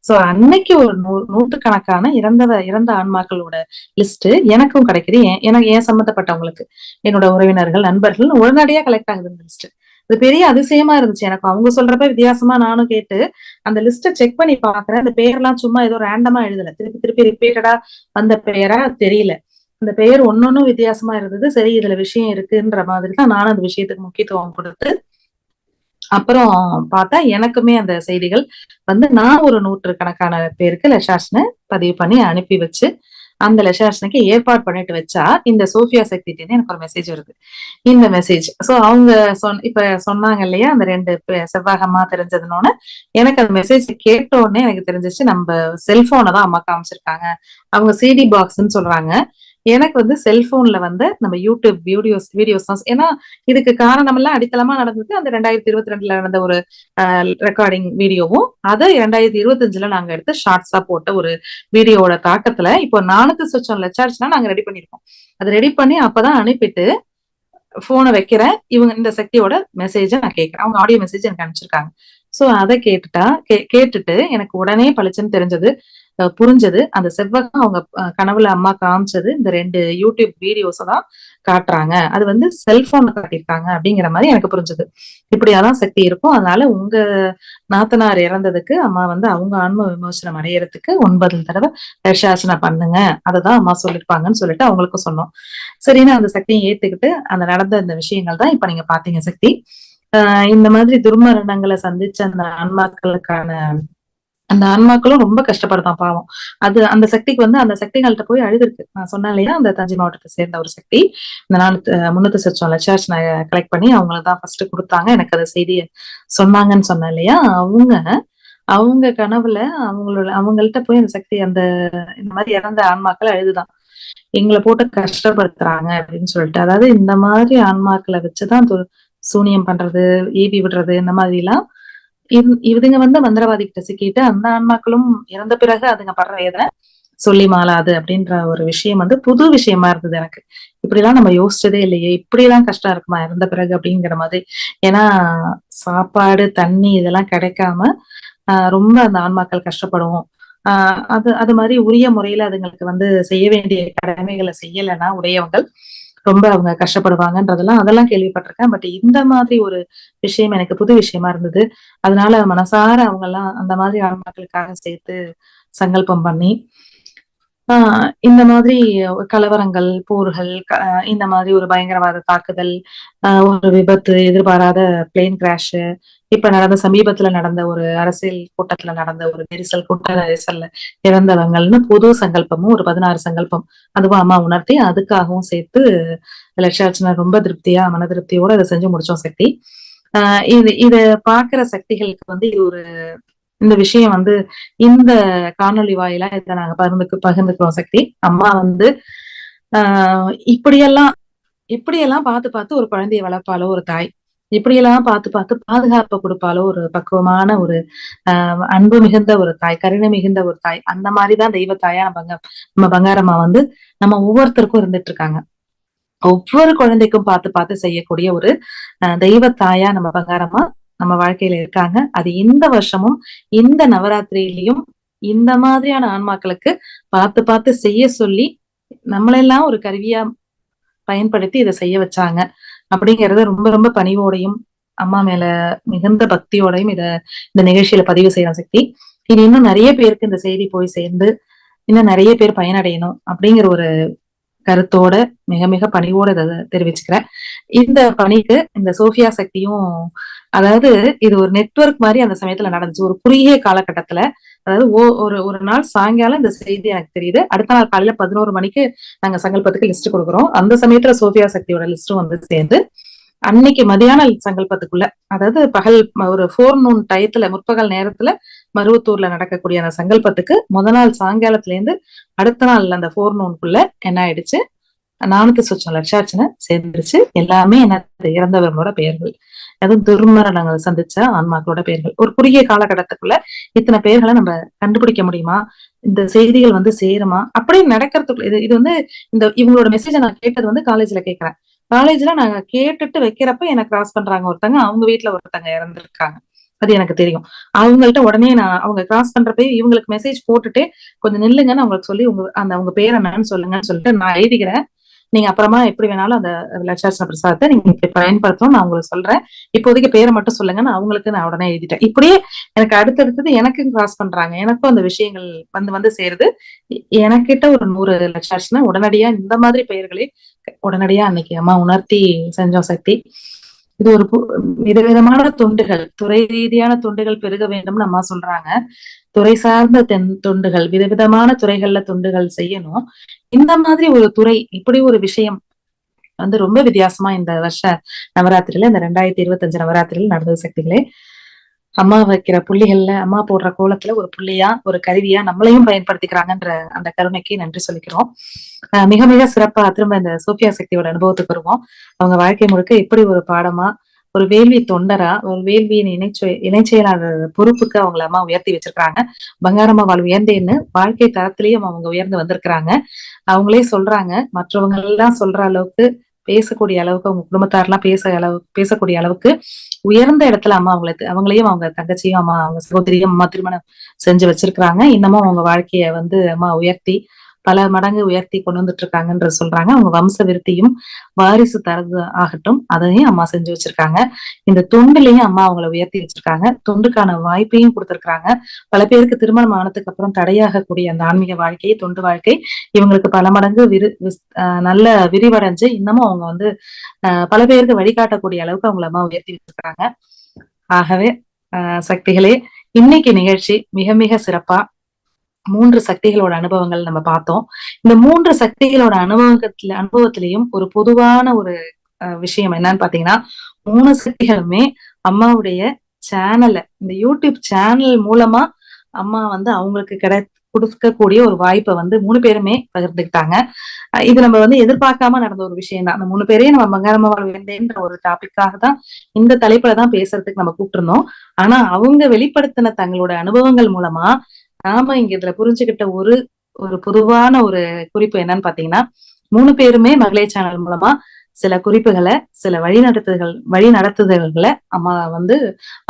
சோ அன்னைக்கு ஒரு 100கணக்கான இறந்த ஆன்மாக்களோட லிஸ்ட் எனக்கும் கிடைக்குது. எனக்கு ஏன் சம்பந்தப்பட்டவங்களுக்கு, என்னோட உறவினர்கள் நண்பர்கள் உடனடியா கலெக்ட் ஆகுது இந்த லிஸ்ட். அது பெரிய அதிசயமா இருந்துச்சு எனக்கு. அவங்க சொல்றப்ப வித்தியாசமா நானும் கேட்டு அந்த லிஸ்ட செக் பண்ணி பாக்குறேன். அந்த பேர்லாம் சும்மா ஏதோ ரேண்டமா எழுதல, திருப்பி திருப்பி ரிப்பீட்டடா வந்த பெயரா தெரியல. அந்த பெயர் ஒன்னொன்னும் வித்தியாசமா இருந்தது. சரி இதுல விஷயம் இருக்குன்ற மாதிரிதான் நானும் அந்த விஷயத்துக்கு முக்கியத்துவம் கொடுத்து அப்புறம் பார்த்தா எனக்குமே அந்த செய்திகள் நான் ஒரு 100கணக்கான பேருக்கு லட்சார்ச்சனை பதிவு பண்ணி அனுப்பி வச்சு அந்த லட்சார்ச்சனைக்கு ஏற்பாடு பண்ணிட்டு வச்சா இந்த சோஃபியா சக்தி எனக்கு ஒரு மெசேஜ் வருது. இந்த மெசேஜ் அவங்க இப்ப சொன்னாங்க இல்லையா, அந்த 2 செவ்வாகமா தெரிஞ்சதுன்னு எனக்கு அந்த மெசேஜ் கேட்ட உடனே எனக்கு தெரிஞ்சிச்சு நம்ம செல்போனை தான் அம்மா காமிச்சிருக்காங்க. அவங்க சிடி பாக்ஸ்ன்னு சொல்றாங்க. எனக்கு செல்போன்ல நம்ம யூடியூப் வீடியோஸ் தான். ஏன்னா இதுக்கு காரணம் எல்லாம் அடித்தளமா நடந்தது அந்த 2022 நடந்த ஒரு ரெக்கார்டிங் வீடியோவும், அதை 2025 நாங்க எடுத்து ஷார்ட்ஸா போட்ட ஒரு வீடியோவோட தாக்கத்துல இப்போ 400 லட்சார்ச்சனா நாங்க ரெடி பண்ணிருக்கோம். அது ரெடி பண்ணி அப்பதான் அனுப்பிட்டு போனை வைக்கிறேன். இவங்க இந்த சக்தியோட மெசேஜ நான் கேட்கிறேன். அவங்க ஆடியோ மெசேஜ் எனக்கு அனுப்பிச்சிருக்காங்க. சோ அதை கேட்டுட்டு எனக்கு உடனே பளிச்சுன்னு தெரிஞ்சது, புரிஞ்சது. அந்த செவ்வகம் அவங்க கனவுல அம்மா காமிச்சது இந்த 2 யூடியூப் வீடியோஸ் தான் காட்டுறாங்க. அது செல்போன்ல காட்டியிருக்காங்க அப்படிங்கிற மாதிரி எனக்கு புரிஞ்சது. இப்படியாதான் சக்தி இருக்கும். அதனால உங்க நாத்தனார் இறந்ததுக்கு அம்மா அவங்க ஆன்ம விமோசனம் அடையறதுக்கு 9 தடவை லட்சார்ச்சனை பண்ணுங்க, அததான் அம்மா சொல்லிருப்பாங்கன்னு சொல்லிட்டு அவங்களுக்கும் சொன்னோம். சரின்னு அந்த சக்தியை ஏத்துக்கிட்டு அந்த நடந்த இந்த விஷயங்கள் தான் இப்ப நீங்க பாத்தீங்க சக்தி. இந்த மாதிரி துர்மரணங்களை சந்திச்ச அந்த ஆன்மாக்களும் ரொம்ப கஷ்டப்படுதான் பாவம். அந்த சக்திக்கு அந்த சக்திகள்கிட்ட போய் அழுதுருக்கு. நான் சொன்னேன் இல்லையா, அந்த தஞ்சை மாவட்டத்தை சேர்ந்த ஒரு சக்தி இந்த 300 லட்சார்ச்சனை கலெக்ட் பண்ணி அவங்களதான் ஃபர்ஸ்ட் கொடுத்தாங்க. எனக்கு அந்த செய்தியை சொன்னாங்கன்னு சொன்னேன் இல்லையா, அவங்க கனவுல அவங்கள்ட்ட போய் அந்த சக்தி இந்த மாதிரி இறந்த ஆன்மாக்கள் அழுதுதான் எங்களை போட்டு கஷ்டப்படுத்துறாங்க அப்படின்னு சொல்லிட்டு. அதாவது இந்த மாதிரி ஆன்மாக்களை வச்சுதான் சூனியம் பண்றது, ஏவி விடுறது, இந்த மாதிரி எல்லாம் இதுங்க மந்திரவாதி கிட்ட சிக்கிட்டு அந்த ஆன்மாக்களும் இறந்த பிறகு அதுங்க படுற வேதனை சொல்லி மாளாது அப்படின்ற ஒரு விஷயம் புது விஷயமா இருந்தது எனக்கு. இப்படி எல்லாம் நம்ம யோசிச்சதே இல்லையே, இப்படி எல்லாம் கஷ்டம் இருக்குமா இறந்த பிறகு அப்படிங்கிற மாதிரி. ஏன்னா சாப்பாடு தண்ணி இதெல்லாம் கிடைக்காம ரொம்ப அந்த ஆன்மாக்கள் கஷ்டப்படும். அது மாதிரி உரிய முறையில அதுங்களுக்கு செய்ய வேண்டிய கடமைகளை செய்யலைன்னா உடையவங்கள் ரொம்ப அவங்க கஷ்டப்படுவாங்கன்றதெல்லாம் அதெல்லாம் கேள்விப்பட்டிருக்கேன். பட் இந்த மாதிரி ஒரு விஷயம் எனக்கு புது விஷயமா இருந்தது. அதனால மனசார அவங்க எல்லாம் அந்த மாதிரி ஆன்மாக்களுக்காக சேர்த்து சங்கல்பம் பண்ணி இந்த மாதிரி கலவரங்கள், போர்கள், இந்த மாதிரி ஒரு பயங்கரவாத தாக்குதல், ஒரு விபத்து, எதிர்பாராத பிளேன் கிராஷ், இப்ப சமீபத்துல நடந்த ஒரு அரசியல் கூட்டத்துல நடந்த ஒரு கூட்ட நெரிசல்ல இறந்தவங்கள்னு பொது சங்கல்பமும் ஒரு 16 சங்கல்பம் அதுவும் அம்மா உணர்த்தி அதுக்காகவும் சேர்த்து லட்சார்ச்சனை ரொம்ப திருப்தியா மன திருப்தியோட இதை செஞ்சு முடிச்சோம் சக்தி. இத பாக்குற சக்திகளுக்கு இது ஒரு இந்த விஷயம் இந்த காணொலி வாயிலா இதை நாங்க பகிர்ந்துக்கிறோம் சக்தி. அம்மா இப்படியெல்லாம் பார்த்து ஒரு குழந்தைய வளர்ப்பாலோ ஒரு தாய், இப்படியெல்லாம் பார்த்து பாதுகாப்பை கொடுப்பாலோ ஒரு பக்குவமான ஒரு அன்பு மிகுந்த ஒரு தாய், கருணை மிகுந்த ஒரு தாய். அந்த மாதிரிதான் தெய்வ தாயா நம்ம பங்காரம்மா நம்ம ஒவ்வொருத்தருக்கும் இருந்துட்டு இருக்காங்க. ஒவ்வொரு குழந்தைக்கும் பார்த்து செய்யக்கூடிய ஒரு தெய்வ தாயா நம்ம பங்காரம்மா நம்ம வாழ்க்கையில இருக்காங்க. அது இந்த வருஷமும் இந்த நவராத்திரியிலையும் இந்த மாதிரியான ஆன்மாக்களுக்கு பார்த்து பார்த்து செய்ய சொல்லி நம்மளெல்லாம் ஒரு கருவியா பயன்படுத்தி இதை செய்ய வச்சாங்க அப்படிங்கறத ரொம்ப ரொம்ப பணிவோடையும் அம்மா மேல மிகுந்த பக்தியோடையும் இந்த நிகழ்ச்சியில பதிவு செய்யற சக்தி. இது இன்னும் நிறைய பேருக்கு இந்த செய்தி போய் சேர்ந்து இன்னும் நிறைய பேர் பயனடையணும் அப்படிங்கிற ஒரு கருத்தோட மிக மிக பணிவோட இதை தெரிவிச்சுக்கிறேன். இந்த பணிக்கு இந்த சோஃபியா சக்தியும், அதாவது இது ஒரு நெட்வொர்க் மாதிரி அந்த சமயத்துல நடந்துச்சு. ஒரு குறுகிய காலகட்டத்துல, அதாவது ஒரு நாள் சாயங்காலம் இந்த செய்தி எனக்கு தெரியுது. அடுத்த நாள் காலையில 11 மணிக்கு நாங்க சங்கல்பத்துக்கு லிஸ்ட் கொடுக்குறோம். அந்த சமயத்துல சோஃபியா சக்தியோட லிஸ்டும் வந்து சேர்ந்து அன்னைக்கு மதியான சங்கல்பத்துக்குள்ள, அதாவது பகல் ஒரு 4 noon டயத்துல, முற்பகல் நேரத்துல மருவத்தூர்ல நடக்கக்கூடிய அந்த சங்கல்பத்துக்கு நாள் சாயங்காலத்துல இருந்து அடுத்த நாள் அந்த 4 noonக்குள்ள என்ன ஆயிடுச்சு, 400 லட்சார்ச்சனை சேர்ந்துருச்சு. எல்லாமே என்ன, இறந்தவர்களோட பெயர்கள், அதுவும் துர்மரணங்கள் சந்திச்ச ஆன்மாக்களோட பெயர்கள். ஒரு குறுகிய காலகட்டத்துக்குள்ள இத்தனை பெயர்களை நம்ம கண்டுபிடிக்க முடியுமா, இந்த செய்திகள் வந்து சேருமா அப்படின்னு நடக்கிறதுக்குள்ள இது வந்து இவங்களோட மெசேஜை நான் கேட்டது வந்து காலேஜ்ல கேட்கிறேன். காலேஜ்ல நாங்க கேட்டுட்டு வைக்கிறப்ப எனக்கு கிராஸ் பண்றாங்க ஒருத்தங்க, அவங்க வீட்டுல ஒருத்தங்க இறந்துருக்காங்க, அது எனக்கு தெரியும். அவங்கள்ட்ட உடனே அவங்க கிராஸ் பண்றப்ப இவங்களுக்கு மெசேஜ் போட்டுட்டு கொஞ்சம் நில்லுங்கன்னு அவங்களுக்கு சொல்லி அவங்க பேர் என்னன்னு சொல்லுங்கன்னு சொல்லிட்டு நான் எழுதிக்கிறேன். நீங்க அப்புறமா எப்படி வேணாலும் அந்த லட்சார்ச்சனை பிரசாதத்தை நீங்க பயன்படுத்தணும், நான் உங்களுக்கு சொல்றேன், இப்போதைக்கு பேரை மட்டும் சொல்லுங்கன்னு அவங்களுக்கு நான் உடனே எழுதிட்டேன். இப்படியே எனக்கு அடுத்தடுத்தது எனக்கும் கிராஸ் பண்றாங்க, எனக்கும் அந்த விஷயங்கள் வந்து சேருது. எனக்கிட்ட ஒரு 100 லட்சார்ச்சனை உடனடியா இந்த மாதிரி பெயர்களே உடனடியா அன்னைக்கு அம்மா உணர்த்தி செஞ்சோம் சக்தி. இது ஒரு விதவிதமான தொண்டுகள், துறை ரீதியான தொண்டுகள் பெருக வேண்டும்னு அம்மா சொல்றாங்க. துறை சார்ந்த தொண்டுகள், விதவிதமான துறைகள்ல தொண்டுகள் செய்யணும். இந்த மாதிரி ஒரு துறை, இப்படி ஒரு விஷயம் வந்து ரொம்ப வித்தியாசமா இந்த வருஷ நவராத்திரியில, இந்த 2025 நவராத்திரியில நடந்தது சக்திகளே. அம்மா வைக்கிற புள்ளிகள்ல, அம்மா போடுற கோலத்துல ஒரு புள்ளியா, ஒரு கருவியா நம்மளையும் பயன்படுத்திக்கிறாங்கன்ற அந்த கருணைக்கு நன்றி சொல்லிக்கிறோம். மிக மிக சிறப்பா திரும்ப இந்த சோஃபியா சக்தியோட அனுபவத்துக்கு வருவோம். அவங்க வாழ்க்கை முழுக்க எப்படி ஒரு பாடமா, ஒரு வேள்வி தொண்டரா, ஒரு வேள்வியின் இணை செயலாளர் பொறுப்புக்கு அவங்களை அம்மா உயர்த்தி வச்சிருக்காங்க. பங்காரம்மா உயர்ந்தேன்னு வாழ்க்கை தரத்திலேயும் அவங்க உயர்ந்து வந்திருக்கிறாங்க. அவங்களே சொல்றாங்க, மற்றவங்க எல்லாம் சொல்ற அளவுக்கு, பேசக்கூடிய அளவுக்கு, அவங்க குடும்பத்தாரெல்லாம் பேசக்கூடிய அளவுக்கு உயர்ந்த இடத்துல அம்மா அவங்களையும் அவங்க தங்கச்சியும் அம்மா, அவங்க சகோதரியும் அம்மா திருமணம் செஞ்சு வச்சிருக்கிறாங்க. இன்னமும் அவங்க வாழ்க்கைய வந்து அம்மா உயர்த்தி பல மடங்கு உயர்த்தி கொண்டு வந்துட்டு இருக்காங்கன்ற சொல்றாங்க. அவங்க வம்ச விருத்தியும் வாரிசு தரது ஆகட்டும், அதையும் அம்மா செஞ்சு வச்சிருக்காங்க. இந்த தொண்டுலையும் அம்மா அவங்களை உயர்த்தி வச்சிருக்காங்க. தொண்டுக்கான வாய்ப்பையும் கொடுத்திருக்காங்க. பல பேருக்கு திருமணம் ஆனதுக்கு அப்புறம் தடையாகக்கூடிய அந்த ஆன்மீக வாழ்க்கை, தொண்டு வாழ்க்கை இவங்களுக்கு பல மடங்கு நல்ல விரிவடைஞ்சு இன்னமும் அவங்க வந்து பல பேருக்கு வழிகாட்டக்கூடிய அளவுக்கு அவங்களை அம்மா உயர்த்தி வச்சிருக்காங்க. ஆகவே சக்திகளே, இன்னைக்கு நிகழ்ச்சி மிக மிக சிறப்பா 3 சக்திகளோட அனுபவங்கள் நம்ம பார்த்தோம். இந்த 3 சக்திகளோட அனுபவத்திலையும் ஒரு பொதுவான ஒரு விஷயம் என்னன்னு பாத்தீங்கன்னா, 3 சக்திகளுமே அம்மாவுடைய சேனல்ல, இந்த யூடியூப் சேனல் மூலமா அம்மா வந்து அவங்களுக்கு கொடுக்கக்கூடிய ஒரு வாய்ப்பை வந்து 3 பேருமே பகிர்ந்துக்கிட்டாங்க. இது நம்ம வந்து எதிர்பார்க்காம நடந்த ஒரு விஷயம் தான். அந்த 3 பேரையும் நம்ம பங்காரம்மா வேண்டேன்ற ஒரு டாபிக்காக தான், இந்த தலைப்புலதான் பேசுறதுக்கு நம்ம கூப்பிட்டுருந்தோம். ஆனா அவங்க வெளிப்படுத்தின தங்களோட அனுபவங்கள் மூலமா நாம இங்க இதுல புரிஞ்சுக்கிட்ட ஒரு பொதுவான ஒரு குறிப்பு என்னன்னு பாத்தீங்கன்னா, 3 பேருமே மகளிர் சேனல் மூலமா சில குறிப்புகளை, சில வழிநடத்துதல்களை அம்மா வந்து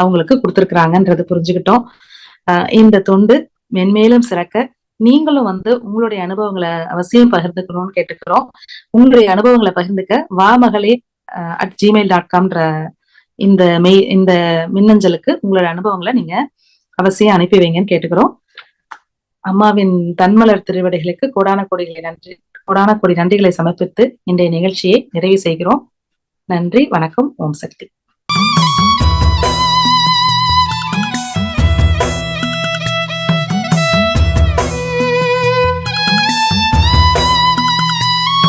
அவங்களுக்கு கொடுத்திருக்கிறாங்கன்றது புரிஞ்சுக்கிட்டோம். இந்த தொண்டு மென்மேலும் சிறக்க நீங்களும் வந்து உங்களுடைய அனுபவங்களை அவசியம் பகிர்ந்துக்கணும்னு கேட்டுக்கிறோம். உங்களுடைய அனுபவங்களை பகிர்ந்துக்க wamagale@gmail.com இந்த மின்னஞ்சலுக்கு உங்களுடைய அனுபவங்களை நீங்க அவசியம் அனுப்பி வைங்கன்னு கேட்டுக்கிறோம். அம்மாவின் தன்மலர் திருவடிகளுக்கு கோடான கோடி நன்றிகளை சமர்ப்பித்து இன்றைய நிகழ்ச்சியை நிறைவு செய்கிறோம். நன்றி, வணக்கம், ஓம் சக்தி.